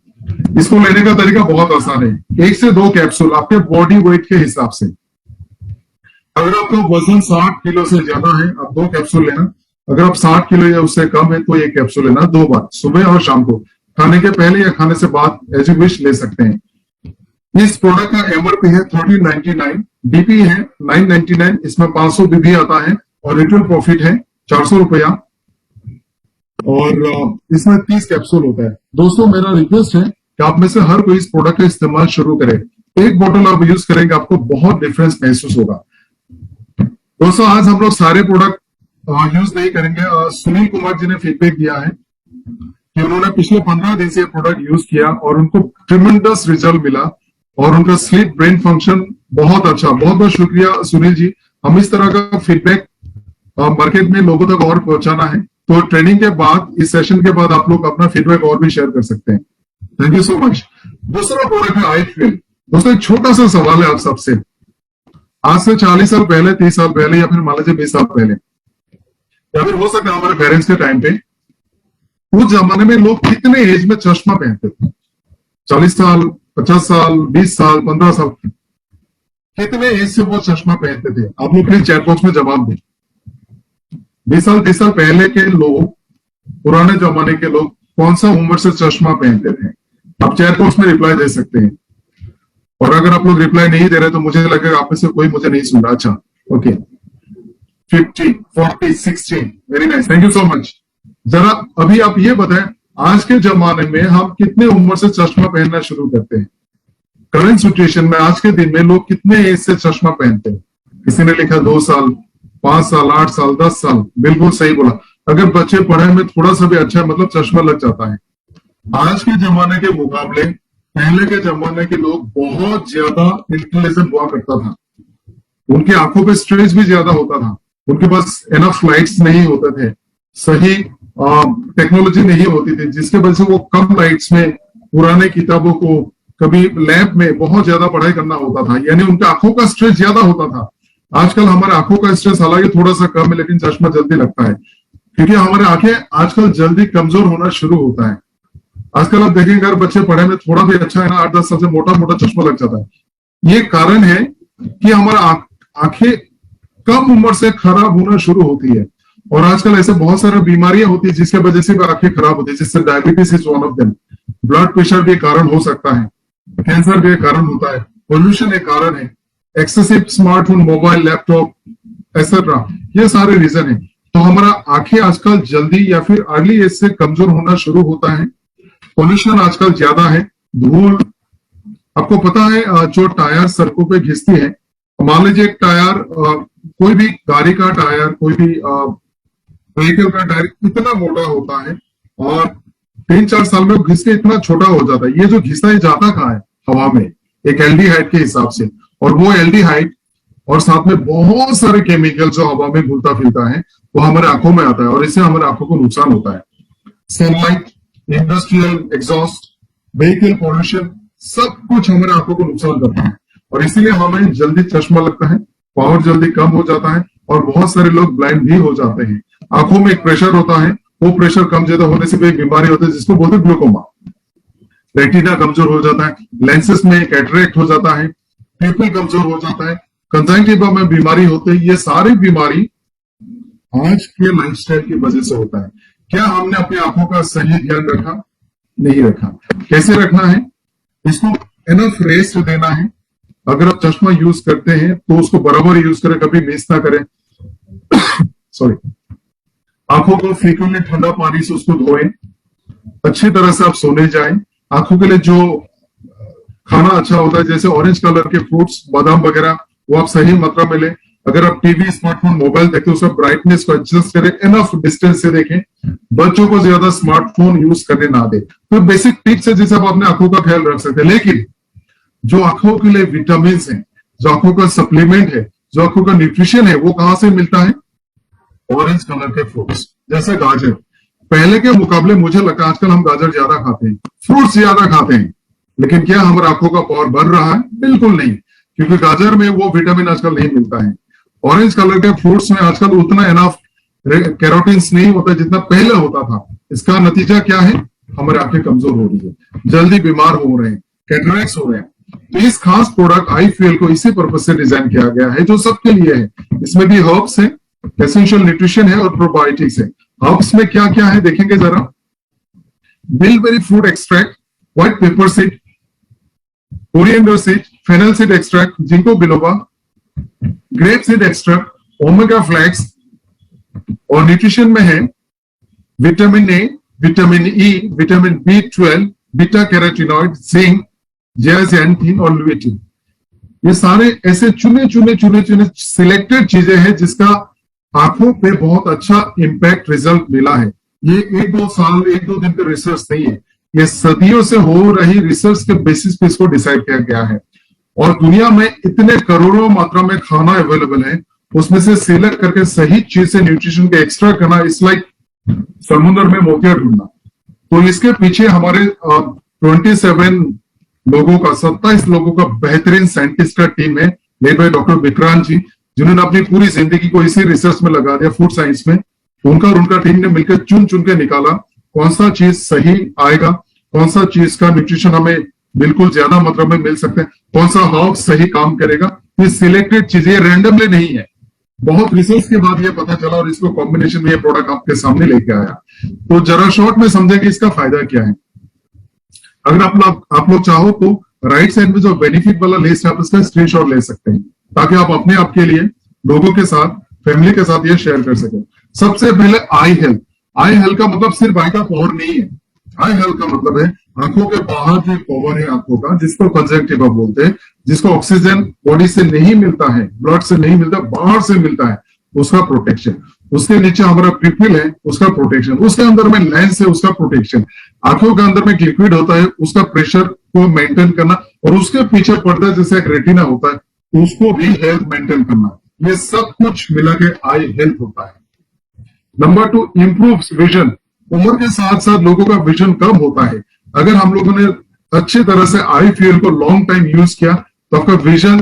इसको लेने का तरीका बहुत आसान है, 1 से 2 कैप्सूल आपके बॉडी वेट के हिसाब से। अगर आपका वजन 60 किलो से ज्यादा है, आप 2 कैप्सूल लेना। अगर आप 60 किलो या उससे कम है तो 1 कैप्सूल लेना, 2 बार, सुबह और शाम को, खाने के पहले या खाने से बाद, एज यू विश ले सकते हैं। इस प्रोडक्ट का MRP है 1399, DP है 999, इसमें 500 BB आता है, और रिटेल प्रॉफिट है 400 रुपया, और इसमें 30 कैप्सूल होता है। दोस्तों मेरा रिक्वेस्ट है कि आप में से हर कोई इस प्रोडक्ट का इस्तेमाल शुरू करे। एक बोतल आप यूज करेंगे, आपको बहुत डिफरेंस महसूस होगा। दोस्तों आज हम लोग सारे प्रोडक्ट यूज नहीं करेंगे। सुनील कुमार जी ने फीडबैक दिया है कि उन्होंने पिछले 15 दिन से प्रोडक्ट यूज किया और उनको ट्रिमेंडस रिजल्ट मिला, और उनका स्लीप, ब्रेन फंक्शन बहुत अच्छा। बहुत बहुत शुक्रिया सुनील जी। हम इस तरह का फीडबैक मार्केट में लोगों तक और पहुंचाना है, तो ट्रेनिंग के बाद, इस सेशन के बाद आप लोग अपना फीडबैक और भी शेयर कर सकते हैं। Thank you so much. दूसरा प्रोडक्ट है आईफील। दोस्तों एक छोटा सा सवाल है आप सबसे, आज से 40 साल पहले, 30 साल पहले, या फिर मान लीजिए 20 साल पहले, या फिर हो सकता है हमारे पेरेंट्स के टाइम पे, उस जमाने में लोग कितने एज में चश्मा पहनते थे? 40 साल, 50 साल, 20 साल, 15 साल, कितने एज से वो चश्मा पहनते थे? आप लोग प्लीज चैट बॉक्स में जवाब दें। 20 साल, 30 साल पहले के लोग, पुराने जमाने के लोग कौन सा उम्र से चश्मा पहनते थे? आप चैट बॉक्स में रिप्लाई दे सकते हैं, और अगर आप लोग रिप्लाई नहीं दे रहे तो मुझे लगेगा आप में से कोई मुझे नहीं सुन रहा। अच्छा, okay, 50, 40, 60, very nice, thank you so much. जरा अभी आप ये बताएं, आज के जमाने में हम कितने उम्र से चश्मा पहनना शुरू करते हैं? करंट सिचुएशन में आज के दिन में लोग कितने एज से चश्मा पहनते हैं? किसी ने लिखा 2 साल, 5 साल, 8 साल, 10 साल। बिल्कुल सही बोला। अगर बच्चे पढ़ाई में थोड़ा सा भी अच्छा है, मतलब चश्मा लग जाता है। आज के जमाने के मुकाबले पहले के जमाने के लोग बहुत ज्यादा इंटेलिजेंट हुआ करता था, उनकी आंखों पे स्ट्रेस भी ज्यादा होता था, उनके पास एनफ लाइट्स नहीं होते थे, सही टेक्नोलॉजी नहीं होती थी, जिसके वजह से वो कम लाइट्स में पुराने किताबों को कभी लैब में बहुत ज्यादा पढ़ाई करना होता था, यानी उनके आंखों का स्ट्रेस ज्यादा होता था। आजकल हमारे आंखों का स्ट्रेस हालांकि थोड़ा सा कम है, लेकिन चश्मा जल्दी लगता है, क्योंकि हमारे आंखें आजकल जल्दी कमजोर होना शुरू होता है। आजकल आप देखेंगे अगर बच्चे पढ़े में थोड़ा भी अच्छा है ना, 8-10 साल से मोटा मोटा चश्मा लग जाता है। ये कारण है कि हमारा आंखें कम उम्र से खराब होना शुरू होती है, और आजकल ऐसे बहुत सारी बीमारियां होती है जिसके वजह से आंखें खराब होती है, जिससे diabetes is one of them, blood pressure भी कारण हो सकता है, कैंसर भी कारण होता है, पोल्यूशन एक कारण है, excessive smartphone, mobile, laptop etcetera, ये सारे रीजन है। तो हमारा आंखें आजकल जल्दी या फिर अर्ली एज से कमजोर होना शुरू होता है। पोल्यूशन आजकल ज्यादा है, धूल, आपको पता है जो टायर सड़कों पे घिसती है, मान लीजिए एक टायर, कोई भी गाड़ी का टायर, कोई भी व्हीकल का टायर इतना मोटा होता है और 3-4 साल में घिस के इतना छोटा हो जाता है। ये जो घिसता है जाता कहाँ है? हवा में, एक एल्डिहाइड के हिसाब से, और वो एल्डिहाइड और साथ में बहुत सारे केमिकल जो हवा में घुलता फिरता है वो हमारे आंखों में आता है, और इससे हमारे आंखों को नुकसान होता है। Sunlight, industrial exhaust, vehicle pollution, सब कुछ हमारे आंखों को नुकसान करता है, और इसीलिए हमें जल्दी चश्मा लगता है, पावर जल्दी कम हो जाता है, और बहुत सारे लोग ब्लाइंड भी हो जाते हैं। आंखों में एक प्रेशर होता है, वो प्रेशर कम ज्यादा होने से भी एक बीमारी होती है जिसको बोलते हैं ग्लूकोमा। रेटिना कमजोर हो जाता है, लेंसेज में कैटरेक्ट हो जाता है, पीपल कमजोर हो जाता है, कंजंक्टिवा में बीमारी होती है। ये सारी बीमारी आज के लाइफस्टाइल की वजह से होता है। क्या हमने अपनी आंखों का सही ध्यान रखा? नहीं रखा। कैसे रखना है? इसको एनफ रेस्ट देना है। अगर आप चश्मा यूज करते हैं तो उसको बराबर यूज करें, कभी मिस ना करें। सॉरी। आंखों को फ्रीक्वेंटली ठंडा पानी से उसको धोएं, अच्छी तरह से आप सोने जाएं। आंखों के लिए जो खाना अच्छा होता है, जैसे ऑरेंज कलर के फ्रूट्स, बादाम वगैरह, वो आप सही मात्रा में लें। अगर आप टीवी, स्मार्टफोन, मोबाइल देखते हो, उसका ब्राइटनेस को एडजस्ट करें, एनफ डिस्टेंस से देखें। बच्चों को ज्यादा स्मार्टफोन यूज करने ना दे। तो बेसिक टिप्स है जिससे आप अपने आंखों का ख्याल रख सकते हैं। लेकिन जो आंखों के लिए विटामिन है, जो आंखों का सप्लीमेंट है, जो आंखों का न्यूट्रिशन है, वो कहां से मिलता है? ऑरेंज कलर के फ्रूट्स, जैसे गाजर। पहले के मुकाबले मुझे लगता है आजकल हम गाजर ज्यादा खाते हैं, फ्रूट्स ज्यादा खाते हैं, लेकिन क्या हमारे आंखों का पावर बढ़ रहा है? बिल्कुल नहीं, क्योंकि गाजर में वो विटामिन आजकल नहीं मिलता है। ऑरेंज कलर के फ्रूट्स में आजकल उतना एनफ कैरोटीन्स नहीं होता जितना पहले होता था। इसका नतीजा क्या है? हमारी आंखें कमजोर हो रही है, जल्दी बीमार हो रहे हैं, कैटरेक्ट्स हो रहे हैं। तो इस खास प्रोडक्ट आई फील को इसी पर्पज से डिजाइन किया गया है, जो सबके लिए है। इसमें भी हर्ब्स है, एसेंशियल न्यूट्रिशन है और प्रोबायोटिक्स है। हर्ब्स में क्या क्या है देखेंगे जरा। Bilberry fruit extract, white pepper seed, coriander seed, fennel seed extract, ginkgo biloba, grape seed extract, omega flax, और न्यूट्रिशन में है vitamin A, vitamin E, vitamin B12, beta carotenoid, zinc, zeaxanthin और लुटेइन। ये सारे ऐसे चुने सिलेक्टेड चीजें हैं जिसका आंखों पे बहुत अच्छा इंपैक्ट रिजल्ट मिला है। ये 1-2 साल, 1-2 दिन का रिसर्च नहीं है, ये सदियों से हो रही रिसर्च के बेसिस पे इसको डिसाइड किया गया है। और दुनिया में इतने करोड़ों मात्रा में खाना अवेलेबल है, उसमें से सिलेक्ट करके सही चीज से न्यूट्रिशन के एक्स्ट्रा करना, इट्स लाइक समुद्र में मोतिया ढूंढना। तो इसके पीछे हमारे 27 लोगों का, 27 लोगों का बेहतरीन साइंटिस्ट का टीम है, लेड बाय डॉक्टर विक्रांत जी, जिन्होंने अपनी पूरी जिंदगी को इसी रिसर्च में लगा दिया, फूड साइंस में। उनका और उनका टीम ने मिलकर चुन चुन के निकाला कौन सा चीज सही आएगा, कौन सा चीज का न्यूट्रिशन हमें बिल्कुल ज्यादा मात्रा में मिल सकता है, कौन सा हर्ब सही काम करेगा। ये सिलेक्टेड चीजें रैंडमली नहीं है, बहुत रिसर्च के बाद ये पता चला, और इसको कॉम्बिनेशन में ये प्रोडक्ट आपके सामने लेके आया। तो जरा शॉर्ट में समझेंगे इसका फायदा क्या है। अगर आप लोग चाहो तो राइट साइड में जो बेनिफिट वाला लिस्ट है, आप इसका स्क्रीनशॉट ले सकते हैं, ताकि आप अपने आप के लिए, लोगों के साथ, फैमिली के साथ ये शेयर कर सकें। सबसे पहले आई हेल्थ। आई हेल्थ का मतलब सिर्फ आई का पावर नहीं है। आई हेल्थ का मतलब है आंखों के बाहर जो पावर है आंखों का, जिसको कंजंक्टिवा बोलते हैं, जिसको ऑक्सीजन बॉडी से नहीं मिलता है, ब्लड से नहीं मिलता, बाहर से मिलता है, उसका प्रोटेक्शन। उसके नीचे हमारा पिपिल है, उसका प्रोटेक्शन, उसके अंदर में लेंस है, उसका प्रोटेक्शन, आंखों के अंदर में एक लिक्विड होता है, उसका प्रेशर को मेंटेन करना, और उसके पीछे पर्दा जैसे एक रेटिना होता है, उसको भी हेल्थ मेंटेन करना। ये सब कुछ मिला के आई हेल्थ होता है। Number 2, improve vision. उम्र के साथ साथ लोगों का विजन कम होता है। अगर हम लोगों ने अच्छी तरह से आई फ्यूल को लॉन्ग टाइम यूज किया तो आपका विजन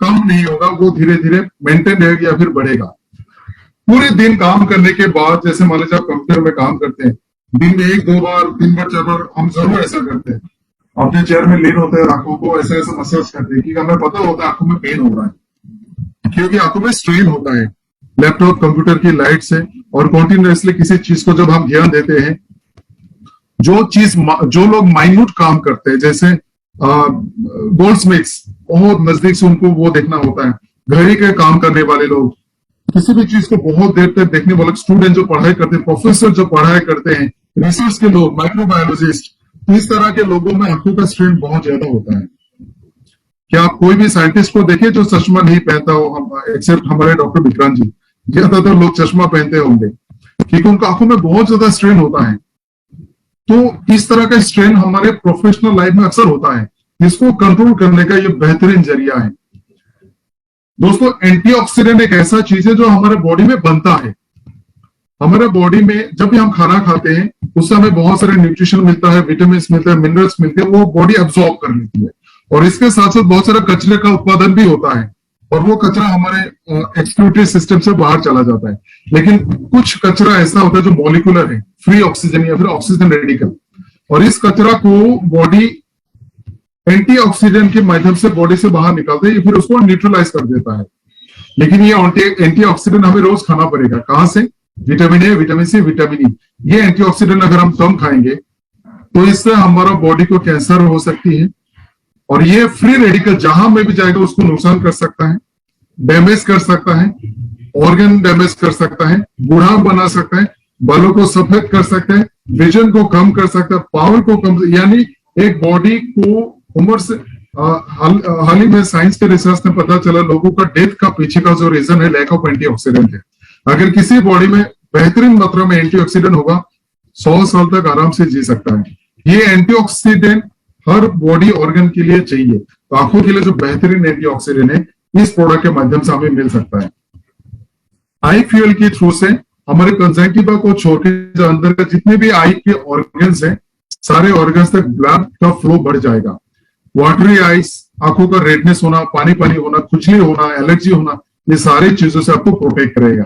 कम नहीं होगा, वो धीरे धीरे मेंटेन रहेगा या फिर बढ़ेगा। पूरे दिन काम करने के बाद, जैसे मान लीजिए आप कंप्यूटर में काम करते हैं, दिन में 1, 2 बार, 3 बार, 4 बार हम जरूर ऐसा करते हैं, अपने चेयर में लीन होते हैं, आंखों को ऐसे ऐसे मसाज करते हैं, क्योंकि हमें पता होता है आंखों में पेन हो रहा है, क्योंकि आंखों में स्ट्रेन होता है लैपटॉप कंप्यूटर की लाइट से। और कॉन्टिन्यूसली किसी चीज को जब हम ध्यान देते हैं, जो लोग माइन्यूट काम करते हैं, जैसे गोल्डस्मिथ्स, बहुत नजदीक से उनको वो देखना होता है, घड़ी के काम करने वाले लोग, किसी भी चीज को बहुत देर तक देखने वाले स्टूडेंट जो पढ़ाई करते हैं, प्रोफेसर जो पढ़ाई करते हैं, रिसर्च के लोग, माइक्रोबायोलॉजिस्ट, इस तरह के लोगों में आंखों का स्ट्रेन बहुत ज्यादा होता है। क्या आप कोई भी साइंटिस्ट को देखें जो चश्मा नहीं पहनता हो, एक्सेप्ट हमारे डॉक्टर विक्रांत जी, ज्यादातर लोग चश्मा पहनते होंगे, क्योंकि उनका आंखों में बहुत ज्यादा स्ट्रेन होता है। तो इस तरह का स्ट्रेन हमारे प्रोफेशनल लाइफ में अक्सर होता है, इसको कंट्रोल करने का ये बेहतरीन जरिया है। दोस्तों, एंटीऑक्सीडेंट एक ऐसा चीज है जो हमारे बॉडी में बनता है। हमारे बॉडी में जब भी हम खाना खाते हैं, उससे हमें बहुत सारे न्यूट्रिशन मिलता है, विटामिन मिलते हैं, मिनरल्स मिलते हैं, वो बॉडी एब्जॉर्ब कर लेती है। और इसके साथ साथ बहुत सारा कचरे का उत्पादन भी होता है, और वो कचरा हमारे एक्सक्रीटरी सिस्टम से बाहर चला जाता है। लेकिन कुछ कचरा ऐसा होता है जो मॉलिक्यूलर है, फ्री ऑक्सीजन या फिर ऑक्सीजन रेडिकल, और इस कचरा को बॉडी एंटीऑक्सीडेंट के माध्यम से बॉडी से बाहर निकालते हैं, फिर उसको न्यूट्रलाइज कर देता है। लेकिन ये एंटीऑक्सीडेंट हमें रोज खाना पड़ेगा। कहां से? Vitamin A, vitamin C, vitamin E. ये एंटीऑक्सीडेंट अगर हम कम खाएंगे तो इससे हमारा बॉडी को कैंसर हो सकती है, और ये फ्री रेडिकल जहां में भी जाएगा उसको नुकसान कर सकता है, डैमेज कर सकता है, ऑर्गन डैमेज कर सकता है, बूढ़ा बना सकता है, बालों को सफेद कर सकता है, विजन को कम कर सकता है, पावर को कम, यानी एक बॉडी को उम्र से हाल ही में साइंस के रिसर्च में पता चला, लोगों का डेथ का पीछे का जो रीजन है लैक ऑफ एंटीऑक्सीडेंट है। अगर किसी बॉडी में बेहतरीन मात्रा में एंटीऑक्सीडेंट होगा, 100 साल तक आराम से जी सकता है। ये एंटीऑक्सीडेंट हर बॉडी ऑर्गन के लिए चाहिए, तो आंखों के लिए जो बेहतरीन एंटीऑक्सीडेंट है, इस प्रोडक्ट के माध्यम से हमें मिल सकता है। आई फ्यूल के थ्रू से हमारे कंजंक्टिवा को छोड़ के जो अंदर के जितने भी आई के ऑर्गन्स हैं, सारे ऑर्गन्स तक ब्लड का फ्लो बढ़ जाएगा। वाटरी आइज, आंखों का रेडनेस होना, पानी पानी होना, खुजली होना, एलर्जी होना, ये सारी चीजों से आपको प्रोटेक्ट करेगा।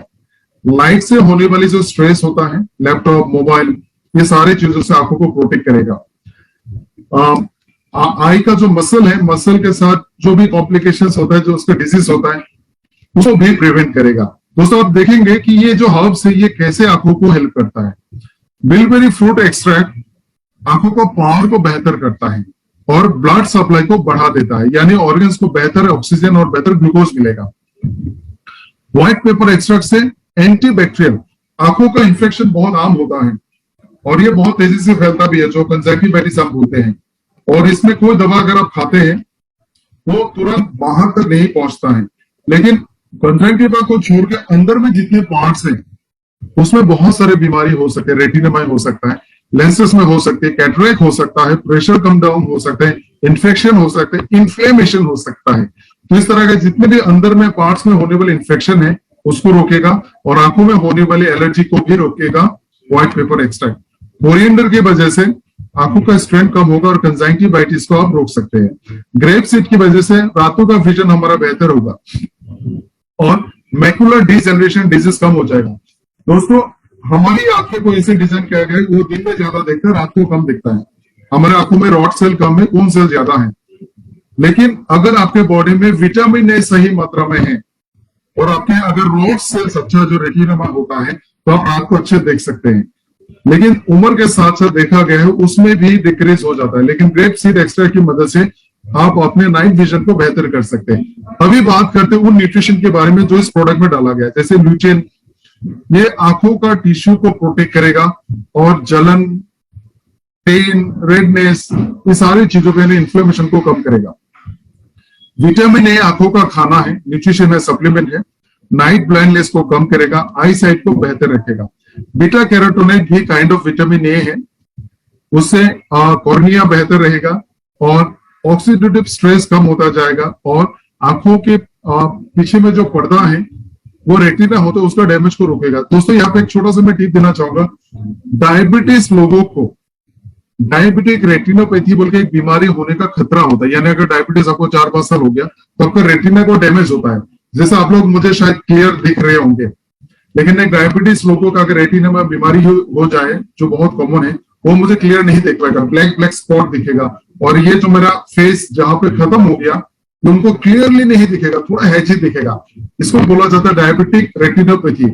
लाइट से होने वाली जो स्ट्रेस होता है, लैपटॉप, मोबाइल, ये सारी चीजों से आंखों को प्रोटेक्ट करेगा। आई का जो मसल है, मसल के साथ जो भी कॉम्प्लिकेशंस होता है, जो उसका डिजीज होता है, उसको भी प्रिवेंट करेगा। दोस्तों, आप देखेंगे कि ये जो हर्ब्स है, ये कैसे आंखों को हेल्प करता है। बिलबेरी फ्रूट एक्सट्रैक्ट आंखों को पावर को बेहतर करता है और ब्लड सप्लाई को बढ़ा देता है, यानी ऑर्गन्स को बेहतर ऑक्सीजन और बेहतर ग्लूकोज मिलेगा। व्हाइट पेपर एक्सट्रैक्ट से एंटीबैक्टीरियल, आंखों का इंफेक्शन बहुत आम होता है और ये बहुत तेजी से फैलता भी है, जो कंजक्टिवाइटिस हम बोलते हैं, और इसमें कोई दवा अगर आप खाते हैं वो तुरंत बाहर तक नहीं पहुंचता है। लेकिन कंजक्टिवा को छोड़ के अंदर में जितने पार्ट्स हैं उसमें बहुत सारे बीमारी हो सकते हैं। रेटिना हो सकता है, लेंसेस में हो सकते हैं, कैटरेक्ट हो सकता है, प्रेशर कम डाउन हो सकता है, इन्फेक्शन हो सकता है, इन्फ्लेमेशन हो सकता है। तो इस तरह के जितने भी अंदर में पार्ट्स में होने वाले इन्फेक्शन है उसको रोकेगा, और आंखों में होने वाली एलर्जी को भी रोकेगा व्हाइट पेपर एक्सट्रैक्ट। कोरिएंडर की वजह से आंखों का स्ट्रेन कम होगा और कंजक्टिवाइटिस को आप रोक सकते हैं। ग्रेप सीड की वजह से रातों का विजन हमारा बेहतर होगा और मैकुलर डिजेनरेशन डिजीज कम हो जाएगा। दोस्तों, हमारी आंखें को इसे डिजाइन किया गया है, वो दिन में ज्यादा देखता है, रात को कम दिखता है। हमारे आंखों में रॉड सेल कम है, कोन सेल ज्यादा है। लेकिन अगर आपके बॉडी में विटामिन ए सही मात्रा में है और आपके अगर रॉड सेल्स अच्छा जो रेटिना होता है, तो आप रात को अच्छे देख सकते हैं। लेकिन उम्र के साथ साथ देखा गया है उसमें भी डिक्रीज हो जाता है। लेकिन ग्रेप सीड एक्सट्रैक्ट की मदद से आप अपने नाइट विजन को बेहतर कर सकते हैं। अभी बात करते हैं उन न्यूट्रिशन के बारे में जो इस प्रोडक्ट में डाला गया है, जैसे ल्यूटेन, ये आंखों का टिश्यू को प्रोटेक्ट करेगा और जलन, पेन, रेडनेस, ये सारी चीजों के लिए इन्फ्लेमेशन को कम करेगा। विटामिन ए आंखों का खाना है, न्यूट्रिशन है, सप्लीमेंट है। नाइट ब्लाइंडनेस को कम करेगा, आई साइट को बेहतर रखेगा। बीटा कैरोटीनॉइड भी काइंड ऑफ विटामिन ए है, उससे कॉर्निया बेहतर रहेगा और ऑक्सीडेटिव स्ट्रेस कम होता जाएगा और आंखों के पीछे में जो पर्दा है वो रेटिना होता है उसका डैमेज को रोकेगा। दोस्तों यहाँ पे एक छोटा सा मैं टिप देना चाहूंगा, डायबिटीज लोगों को डायबिटिक रेटिनोपैथी बोल के एक बीमारी होने का खतरा होता है, यानी अगर डायबिटीज आपको 4-5 साल हो गया तो आपका रेटिना को डैमेज होता है। जैसे आप लोग मुझे शायद क्लियर दिख रहे होंगे, लेकिन एक डायबिटीज लोगों का अगर रेटिना में बीमारी हो जाए जो बहुत कॉमन है, वो मुझे क्लियर नहीं देख पाएगा, ब्लैक ब्लैक स्पॉट दिखेगा और ये जो मेरा फेस जहां पे खत्म हो गया उनको क्लियरली नहीं दिखेगा, थोड़ा हैजी दिखेगा। इसको बोला जाता है डायबिटिक रेटिनोपैथी।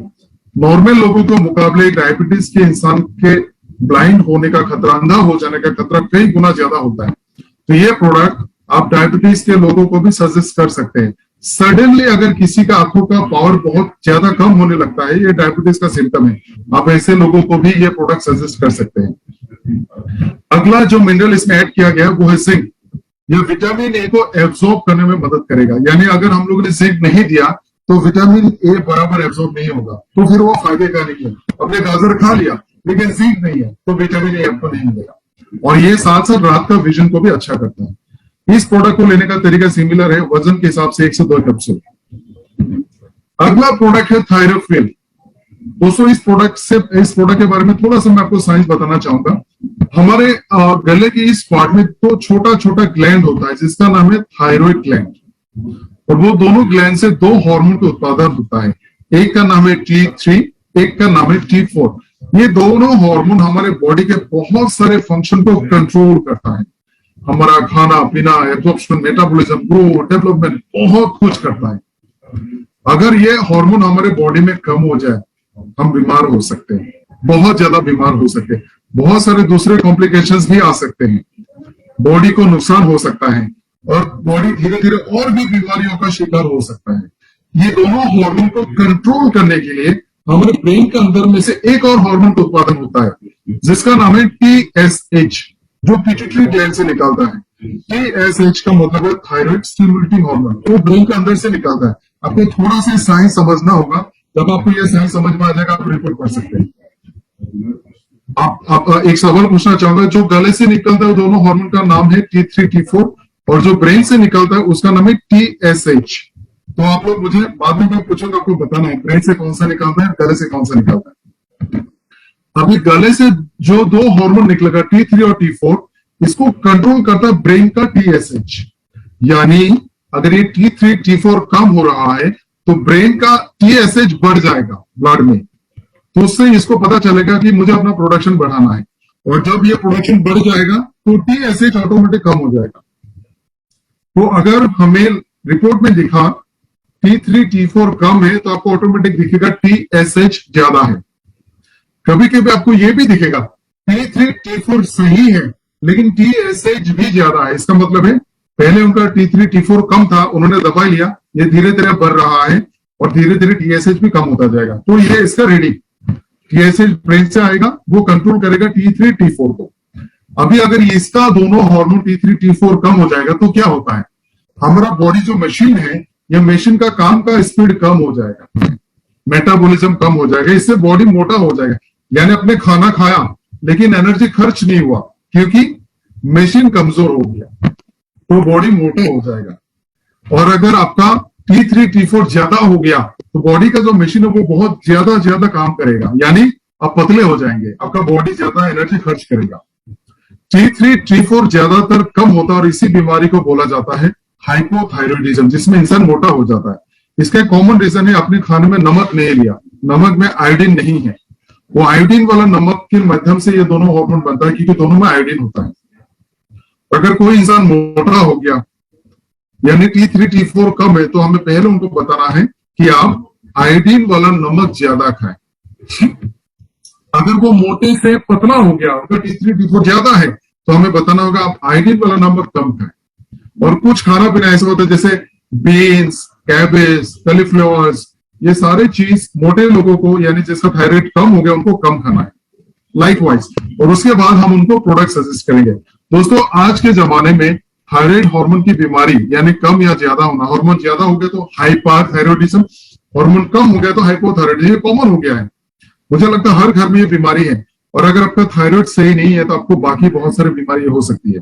नॉर्मल लोगों के मुकाबले डायबिटीज के इंसान के ब्लाइंड होने का खतरा, अंधा हो जाने का खतरा कई गुना ज्यादा होता है। तो ये प्रोडक्ट आप डायबिटीज के लोगों को भी सजेस्ट कर सकते हैं। सडनली अगर किसी का आंखों का पावर बहुत ज्यादा कम होने लगता है, ये डायबिटीज का सिम्टम है, आप ऐसे लोगों को भी ये प्रोडक्ट सजेस्ट कर सकते हैं। अगला जो मिनरल इसमें ऐड किया गया वो है जिंक। यह विटामिन ए को एब्सॉर्ब करने में मदद करेगा, यानी अगर हम लोगों ने जिंक नहीं दिया तो विटामिन ए बराबर एब्सॉर्ब नहीं होगा, तो फिर वो फायदे का नहीं है। हमने गाजर खा लिया लेकिन जिंक नहीं है तो विटामिन ए आपको नहीं मिलेगा। और ये साथ साथ रात का विजन को भी अच्छा करता है। इस प्रोडक्ट को लेने का तरीका सिमिलर है, वजन के हिसाब से 1 से 2 कैप्सूल। अगला प्रोडक्ट है थायरोफिल। दोस्तों इस प्रोडक्ट के बारे में थोड़ा सा मैं आपको साइंस बताना चाहूंगा। हमारे गले के इस पार्ट में तो छोटा छोटा ग्लैंड होता है जिसका नाम है थायराइड ग्लैंड, और वो दोनों ग्लैंड से 2 हार्मोन का उत्पादन होता है। एक का नाम है T3, एक का नाम है T4। ये दोनों हार्मोन हमारे बॉडी के बहुत सारे फंक्शन को कंट्रोल करता है, हमारा खाना पीना, एब्जॉर्प्शन, मेटाबॉलिज्म, ग्रोथ, डेवलपमेंट, बहुत कुछ करता है। अगर ये हार्मोन हमारे बॉडी में कम हो जाए हम बीमार हो सकते हैं, बहुत ज्यादा बीमार हो सकते हैं, बहुत सारे दूसरे कॉम्प्लिकेशंस भी आ सकते हैं, बॉडी को नुकसान हो सकता है और बॉडी धीरे धीरे और भी बीमारियों का शिकार हो सकता है। ये दोनों हार्मोन को कंट्रोल करने के लिए हमारे ब्रेन के अंदर में से एक और हार्मोन का उत्पादन होता है जिसका नाम है TSH, जो पिट्यूटरी ग्लैंड से निकलता है। TSH का मतलब है थायराइड स्टिमुलेटिंग हार्मोन, वो ब्रेन के अंदर से निकलता है। आपको थोड़ा सा साइंस समझना होगा, जब आपको ये साइंस समझ में आ जाएगा आप रिपोर्ट कर सकते हैं। आप एक सवाल पूछना चाहूंगा, जो गले से निकलता है दोनों हार्मोन का नाम है T3, T4, और जो ब्रेन से निकलता है उसका नाम है TSH। तो आप लोग मुझे बाद में मैं पूछूंगा, आपको बताना है ब्रेन से कौन सा निकलता है, गले से कौन सा निकलता है। अभी गले से जो 2 हार्मोन निकलेगा T3 और T4, इसको कंट्रोल करता है ब्रेन का TSH। यानी अगर ये T3, T4 कम हो रहा है तो ब्रेन का TSH बढ़ जाएगा ब्लड में, तो उससे इसको पता चलेगा कि मुझे अपना प्रोडक्शन बढ़ाना है, और जब ये प्रोडक्शन बढ़ जाएगा तो TSH ऑटोमेटिक कम हो जाएगा। तो अगर हमें रिपोर्ट में दिखा T3, T4 कम है तो आपको ऑटोमेटिक दिखेगा TSH ज्यादा है। कभी कभी आपको यह भी दिखेगा T3, T4 सही है लेकिन TSH भी ज्यादा है। इसका मतलब है पहले उनका T3, T4 कम था, उन्होंने दवाई लिया, ये धीरे धीरे बढ़ रहा है और धीरे धीरे TSH भी कम होता जाएगा। तो ये इसका रीडिंग TSH ब्रेन से आएगा, वो कंट्रोल करेगा T3, T4 को। अभी अगर इसका दोनों हार्मोन T3, T4 कम हो जाएगा तो क्या होता है, हमारा बॉडी जो मशीन है, ये मशीन का काम का स्पीड कम हो जाएगा, मेटाबॉलिज्म कम हो जाएगा, इससे बॉडी मोटा हो जाएगा। यानी अपने खाना खाया लेकिन एनर्जी खर्च नहीं हुआ क्योंकि मशीन कमजोर हो गया, तो बॉडी मोटा हो जाएगा। और अगर आपका T3, T4 ज्यादा हो गया तो बॉडी का जो मशीन है वो बहुत ज्यादा काम करेगा, यानी आप पतले हो जाएंगे, आपका बॉडी ज्यादा एनर्जी खर्च करेगा। T3, T4 ज्यादातर कम होता है और इसी बीमारी को बोला जाता है हाइपोथायरॉयडिज्म, जिसमें इंसान मोटा हो जाता है। इसका कॉमन रीजन है अपने खाने में नमक नहीं लिया, नमक में आयोडीन नहीं है, वो आयोडीन वाला नमक के माध्यम से ये दोनों हार्मोन बनता है क्योंकि दोनों में आयोडीन होता है। अगर कोई इंसान मोटा हो गया यानी T3, T4 कम है तो हमें पहले उनको बताना है कि आप आयोडीन वाला नमक ज्यादा खाएं। अगर वो मोटे से पतला हो गया, अगर T3, T4 ज्यादा है तो हमें बताना होगा आप आयोडीन वाला नमक कम खाएं। और कुछ खाना पीना ऐसा होता है जैसे बीन्स, कैबेज, कॉलीफ्लावर्स, ये सारे चीज मोटे लोगों को यानी जिसका थायराइड कम हो गया उनको कम खाना है लाइकवाइज। और उसके बाद हम उनको प्रोडक्ट सजेस्ट करेंगे। दोस्तों आज के जमाने में थायराइड हार्मोन की बीमारी यानी कम या ज्यादा होना, हार्मोन ज्यादा हो गया तो हाइपरथायरॉयडिज्म हार्मोन कम हो गया तो हाइपोथायराइडिज्म, ये कॉमन हो गया है। मुझे लगता है हर घर में ये बीमारी है, और अगर आपका थायराइड सही नहीं है तो आपको बाकी बहुत सारी बीमारी हो सकती है,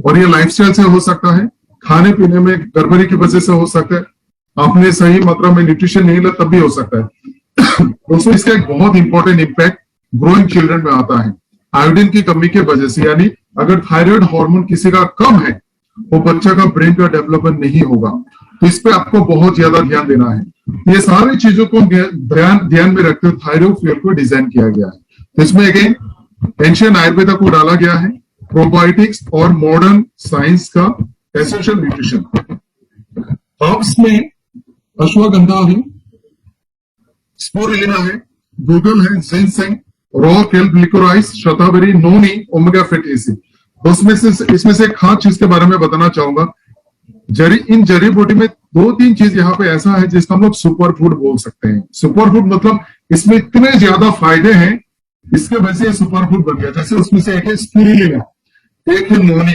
और ये लाइफस्टाइल से हो सकता है, खाने पीने में गड़बड़ी की वजह से हो सकता है, आपने सही मात्रा में न्यूट्रिशन नहीं लिया तब भी हो सकता है। दोस्तों इसका एक बहुत इंपॉर्टेंट इम्पैक्ट ग्रोइंग चिल्ड्रन में आता है, आयोडीन की कमी की वजह से। यानी अगर थायराइड हार्मोन किसी का कम है, वो बच्चा का ब्रेन का डेवलपमेंट नहीं होगा, तो इस पे आपको बहुत ज्यादा ध्यान देना है। ये सारी चीजों को ध्यान में रखते हुए थायराइड फ्यूल को डिजाइन किया गया है। तो इसमें अगेन एंशियन आयुर्वेदा को डाला गया है, प्रोबायोटिक्स और मॉडर्न साइंस का एसेंशियल न्यूट्रिशन। हर्ब्स में अश्वगंधा है, स्पिरुलिना है, गूगल है, जिनसेंग, रॉ केल्प लिकोराइस, शतावरी, नोनी, ओमेगा फैटी एसिड। इसमें से एक खास चीज के बारे में बताना चाहूंगा। इन जड़ी बूटी में 2-3 चीज यहाँ पे ऐसा है जिसका हम लोग सुपर फूड बोल सकते हैं। सुपर फूड मतलब इसमें इतने ज्यादा फायदे हैं, इसके वजह से सुपर फूड बन गया। जैसे उसमें से एक है स्पिरुलिना, एक है नोनी।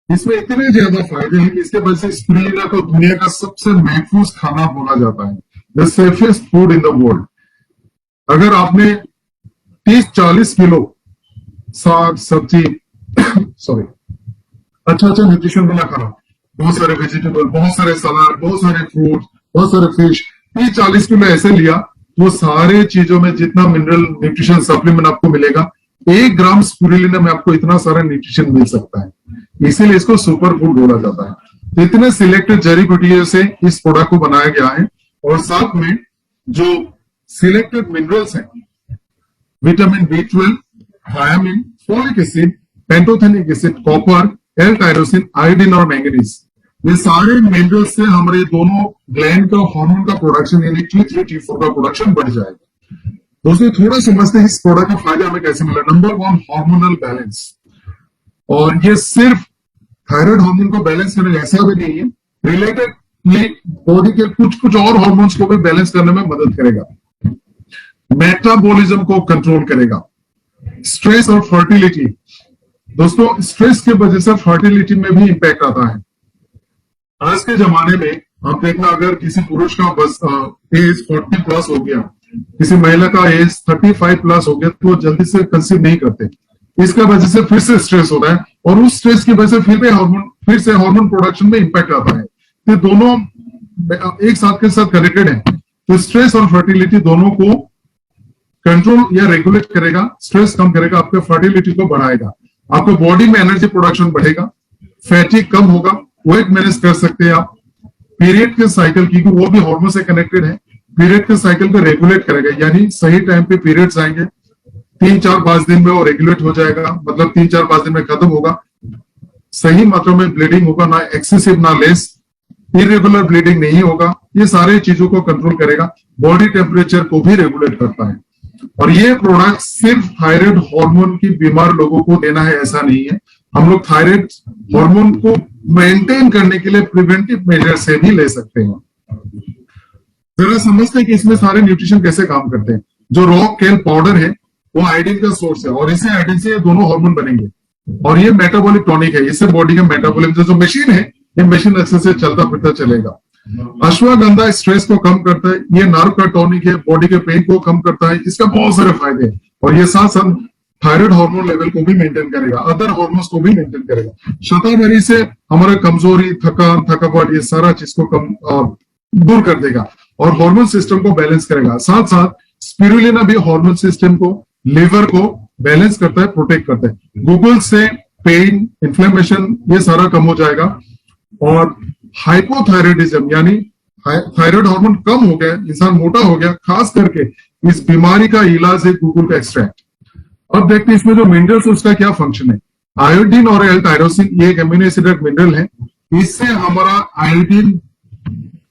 इसमें इतने ज्यादा फायदे हैं कि इसके वजह से स्पिरुलिना को दुनिया का सबसे महफूज खाना बोला जाता है, the safest food in the world. अगर आपने 30-40 किलो साग सब्जी सॉरी अच्छा न्यूट्रिशन वाला खाना, बहुत सारे वेजिटेबल, बहुत सारे सलाद, बहुत सारे फ्रूट, बहुत सारे फिश, 30-40 किलो ऐसे लिया, वो सारे चीजों में जितना मिनरल न्यूट्रिशन सप्लीमेंट आपको मिलेगा, 1 ग्राम स्पिरुलिना में आपको इतना सारा न्यूट्रिशन मिल सकता है। इसीलिए इसको सुपर फूड बोला जाता है। तो इतने सिलेक्टेड जड़ी बूटियों से इस प्रोडक्ट को बनाया गया है, और साथ में जो सिलेक्टेड मिनरल्स हैं, vitamin B12, thiamine, folic acid, pantothenic acid, copper, L tyrosine, iodine और मैंगनीज, ये सारे मिनरल्स से हमारे दोनों ग्लैंड का हार्मोन का प्रोडक्शन यानी T3 T4 का प्रोडक्शन बढ़ जाएगा। दोस्तों थोड़ा समझते हैं इस प्रोडक्ट का फायदा हमें कैसे मिला। Number 1, hormonal balance. और ये सिर्फ थायराइड हार्मोन को बैलेंस करने ऐसा भी नहीं है, रिलेटेडली बॉडी के कुछ और हार्मोन्स को भी बैलेंस करने में मदद करेगा, मेटाबॉलिज्म को कंट्रोल करेगा, स्ट्रेस और फर्टिलिटी। दोस्तों स्ट्रेस की वजह से फर्टिलिटी में भी इंपैक्ट आता है। आज के जमाने में आप देखना, अगर किसी पुरुष का बस एज 40 प्लस हो गया, किसी महिला का एज 35 प्लस हो गया, तो वो जल्दी से कंसीव नहीं करते। इसका वजह से फिर से स्ट्रेस होता है, और उस स्ट्रेस की वजह से फिर से हार्मोन प्रोडक्शन में इंपैक्ट आता है। तो दोनों एक साथ के साथ कनेक्टेड है। तो स्ट्रेस और फर्टिलिटी दोनों को कंट्रोल या रेगुलेट करेगा, स्ट्रेस कम करेगा, आपके फर्टिलिटी को बढ़ाएगा, आपको बॉडी में एनर्जी प्रोडक्शन बढ़ेगा, फैटी कम होगा, वेट मैनेज कर सकते हैं आप। पीरियड के साइकिल की वो भी हार्मोन से कनेक्टेड है, पीरियड के साइकिल को रेगुलेट करेगा, यानी सही टाइम पे पीरियड्स आएंगे, 3-4-5 दिन में वो रेगुलेट हो जाएगा, मतलब 3-4-5 दिन में खत्म होगा, सही मात्रा में ब्लीडिंग होगा, ना एक्सेसिव ना लेस, इरेगुलर ब्लीडिंग नहीं होगा। ये सारे चीजों को कंट्रोल करेगा, बॉडी टेम्परेचर को भी रेगुलेट करता है। और ये प्रोडक्ट सिर्फ थायराइड हार्मोन की बीमार लोगों को देना है ऐसा नहीं है, हम लोग थायराइड हार्मोन को मेंटेन करने के लिए प्रिवेंटिव मेजर से भी ले सकते हैं। जरा समझते हैं कि इसमें सारे न्यूट्रिशन कैसे काम करते हैं। जो रॉ केल पाउडर है वो आयोडीन का सोर्स है, और इसे आयोडीन से ये दोनों हार्मोन बनेंगे, और ये मेटाबॉलिक टॉनिक है, इससे बॉडी का मेटाबॉलिज्म जो मशीन है, ये मशीन अच्छे से चलता फिरता चलेगा। अश्वगंधा स्ट्रेस को कम करता है, ये नर्व का टॉनिक है, बॉडी के पेन को कम करता है, इसका बहुत सारे फायदे हैं, और ये साथ साथ थायराइड हार्मोन लेवल को भी मेंटेन करेगा, अदर हार्मोन्स को भी मेंटेन करेगा। शतावरी से हमारा कमजोरी, थकान, थकावट, ये सारा चीज को कम दूर कर देगा, और हार्मोन सिस्टम को बैलेंस करेगा। साथ साथ स्पिरुलिना भी हार्मोन सिस्टम को, लिवर को बैलेंस करता है, प्रोटेक्ट करता है। गूगल से पेन, इन्फ्लेमेशन, ये सारा कम हो जाएगा। और हाइपोथायराइडिज्म यानी थायराइड हार्मोन कम हो गया, इंसान मोटा हो गया, खास करके इस बीमारी का इलाज है गूगल का एक्सट्रैक्ट। अब देखते हैं इसमें जो मिनरल्स उसका क्या फंक्शन है। आयोडीन और एल टायरोसिन ये एक एमिनो एसिड मिनरल है, इससे हमारा आयोडीन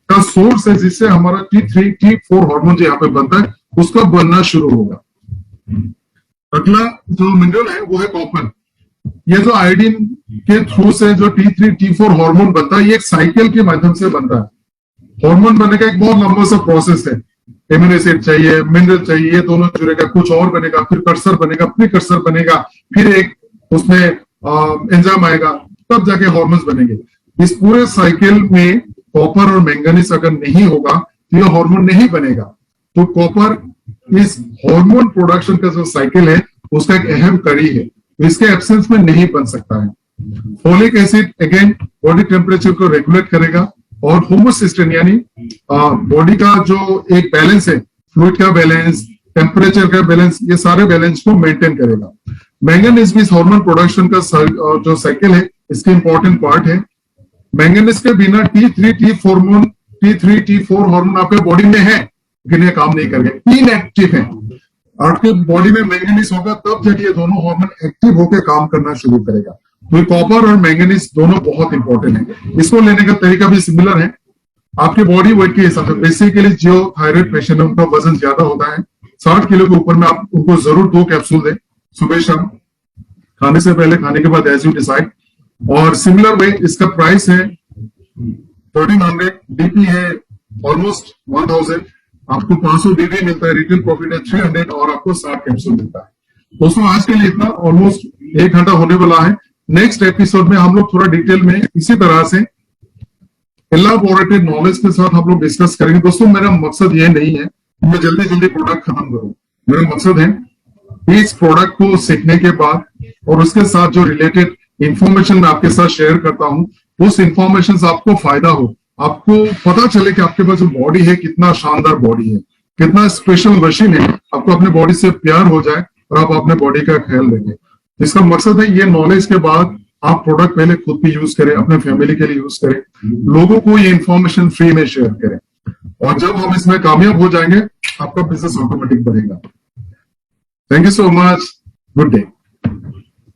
का सोर्स है, जिससे हमारा T3 T4 हार्मोन जो यहाँ पे बनता है उसका बनना शुरू होगा। अगला जो मिनरल है वो है कॉपर। ये जो आयोडीन के थ्रू से जो T3 T4 हार्मोन बनता है, ये एक साइकिल के माध्यम से बनता है। हार्मोन बनने का एक बहुत लंबा सा प्रोसेस है, एमिनो एसिड चाहिए, मिनरल चाहिए, ये दोनों जुड़ेगा, कुछ और बनेगा, फिर कर्सर बनेगा, प्रीकर्सर बनेगा, फिर एक उसमें एंजाइम आएगा, तब जाके हार्मोन्स बनेंगे। इस पूरे साइकिल में कॉपर और मैंगनीज अगर नहीं होगा तो ये हार्मोन नहीं बनेगा। तो कॉपर इस हार्मोन प्रोडक्शन का जो साइकिल है उसका एक अहम कड़ी है, तो इसके एब्सेंस में नहीं बन सकता है। Folic acid again body temperature को रेगुलेट करेगा और होमोसिस्टेन यानी बॉडी का जो एक बैलेंस है, फ्लूइड का बैलेंस, टेम्परेचर का बैलेंस, ये सारे बैलेंस को मेंटेन करेगा। मैंगनीज भी हार्मोन प्रोडक्शन का जो साइकिल है इसके इंपॉर्टेंट पार्ट है। मैंगनीज के बिना T3, T4 हार्मोन आपके बॉडी में है लेकिन ये काम नहीं करेंगे, इनएक्टिव है। आपके बॉडी में मैंगनीज होगा तब जब ये दोनों हार्मोन एक्टिव होकर काम करना शुरू करेगा। तो कॉपर और मैंगनीज दोनों बहुत इंपॉर्टेंट है। इसको लेने का तरीका भी सिमिलर है आपके बॉडी वेट के हिसाब से। बेसिकली जो थायराइड पेशेंट है उनका वजन ज्यादा होता है, 60 किलो के ऊपर में आप उनको जरूर 2 कैप्सूल दें सुबह शाम, खाने से पहले, खाने के बाद, एज यू डिसाइड। और सिमिलर वे इसका प्राइस है 1300, डीपी है ऑलमोस्ट 1000, आपको 500 डीवी मिलता है, रिटेल प्रॉफिट है 300 और आपको 60 कैप्सूल मिलता है। दोस्तों आज के लिए इतना, ऑलमोस्ट 1 घंटा होने वाला है। नेक्स्ट एपिसोड में हम लोग थोड़ा डिटेल में इसी तरह से इलाबोरेटेड नॉलेज के साथ हम लोग डिस्कस करेंगे। दोस्तों मेरा मकसद ये नहीं है मैं जल्दी जल्दी प्रोडक्ट खत्म करूं, मेरा मकसद है इस प्रोडक्ट को सीखने के बाद और उसके साथ जो रिलेटेड इंफॉर्मेशन मैं आपके साथ शेयर करता हूं, उस इंफॉर्मेशन से आपको फायदा हो, आपको पता चले कि आपके पास जो बॉडी है कितना शानदार बॉडी है, कितना स्पेशल मशीन है, आपको अपने बॉडी से प्यार हो जाए और आप अपने बॉडी का ख्याल रखें। इसका मकसद है ये नॉलेज के बाद आप प्रोडक्ट पहले खुद भी यूज करें, अपने फैमिली के लिए यूज करें, लोगों को ये इंफॉर्मेशन फ्री में शेयर करें, और जब हम इसमें कामयाब हो जाएंगे आपका बिजनेस ऑटोमेटिक बढ़ेगा। Thank you so much, good day.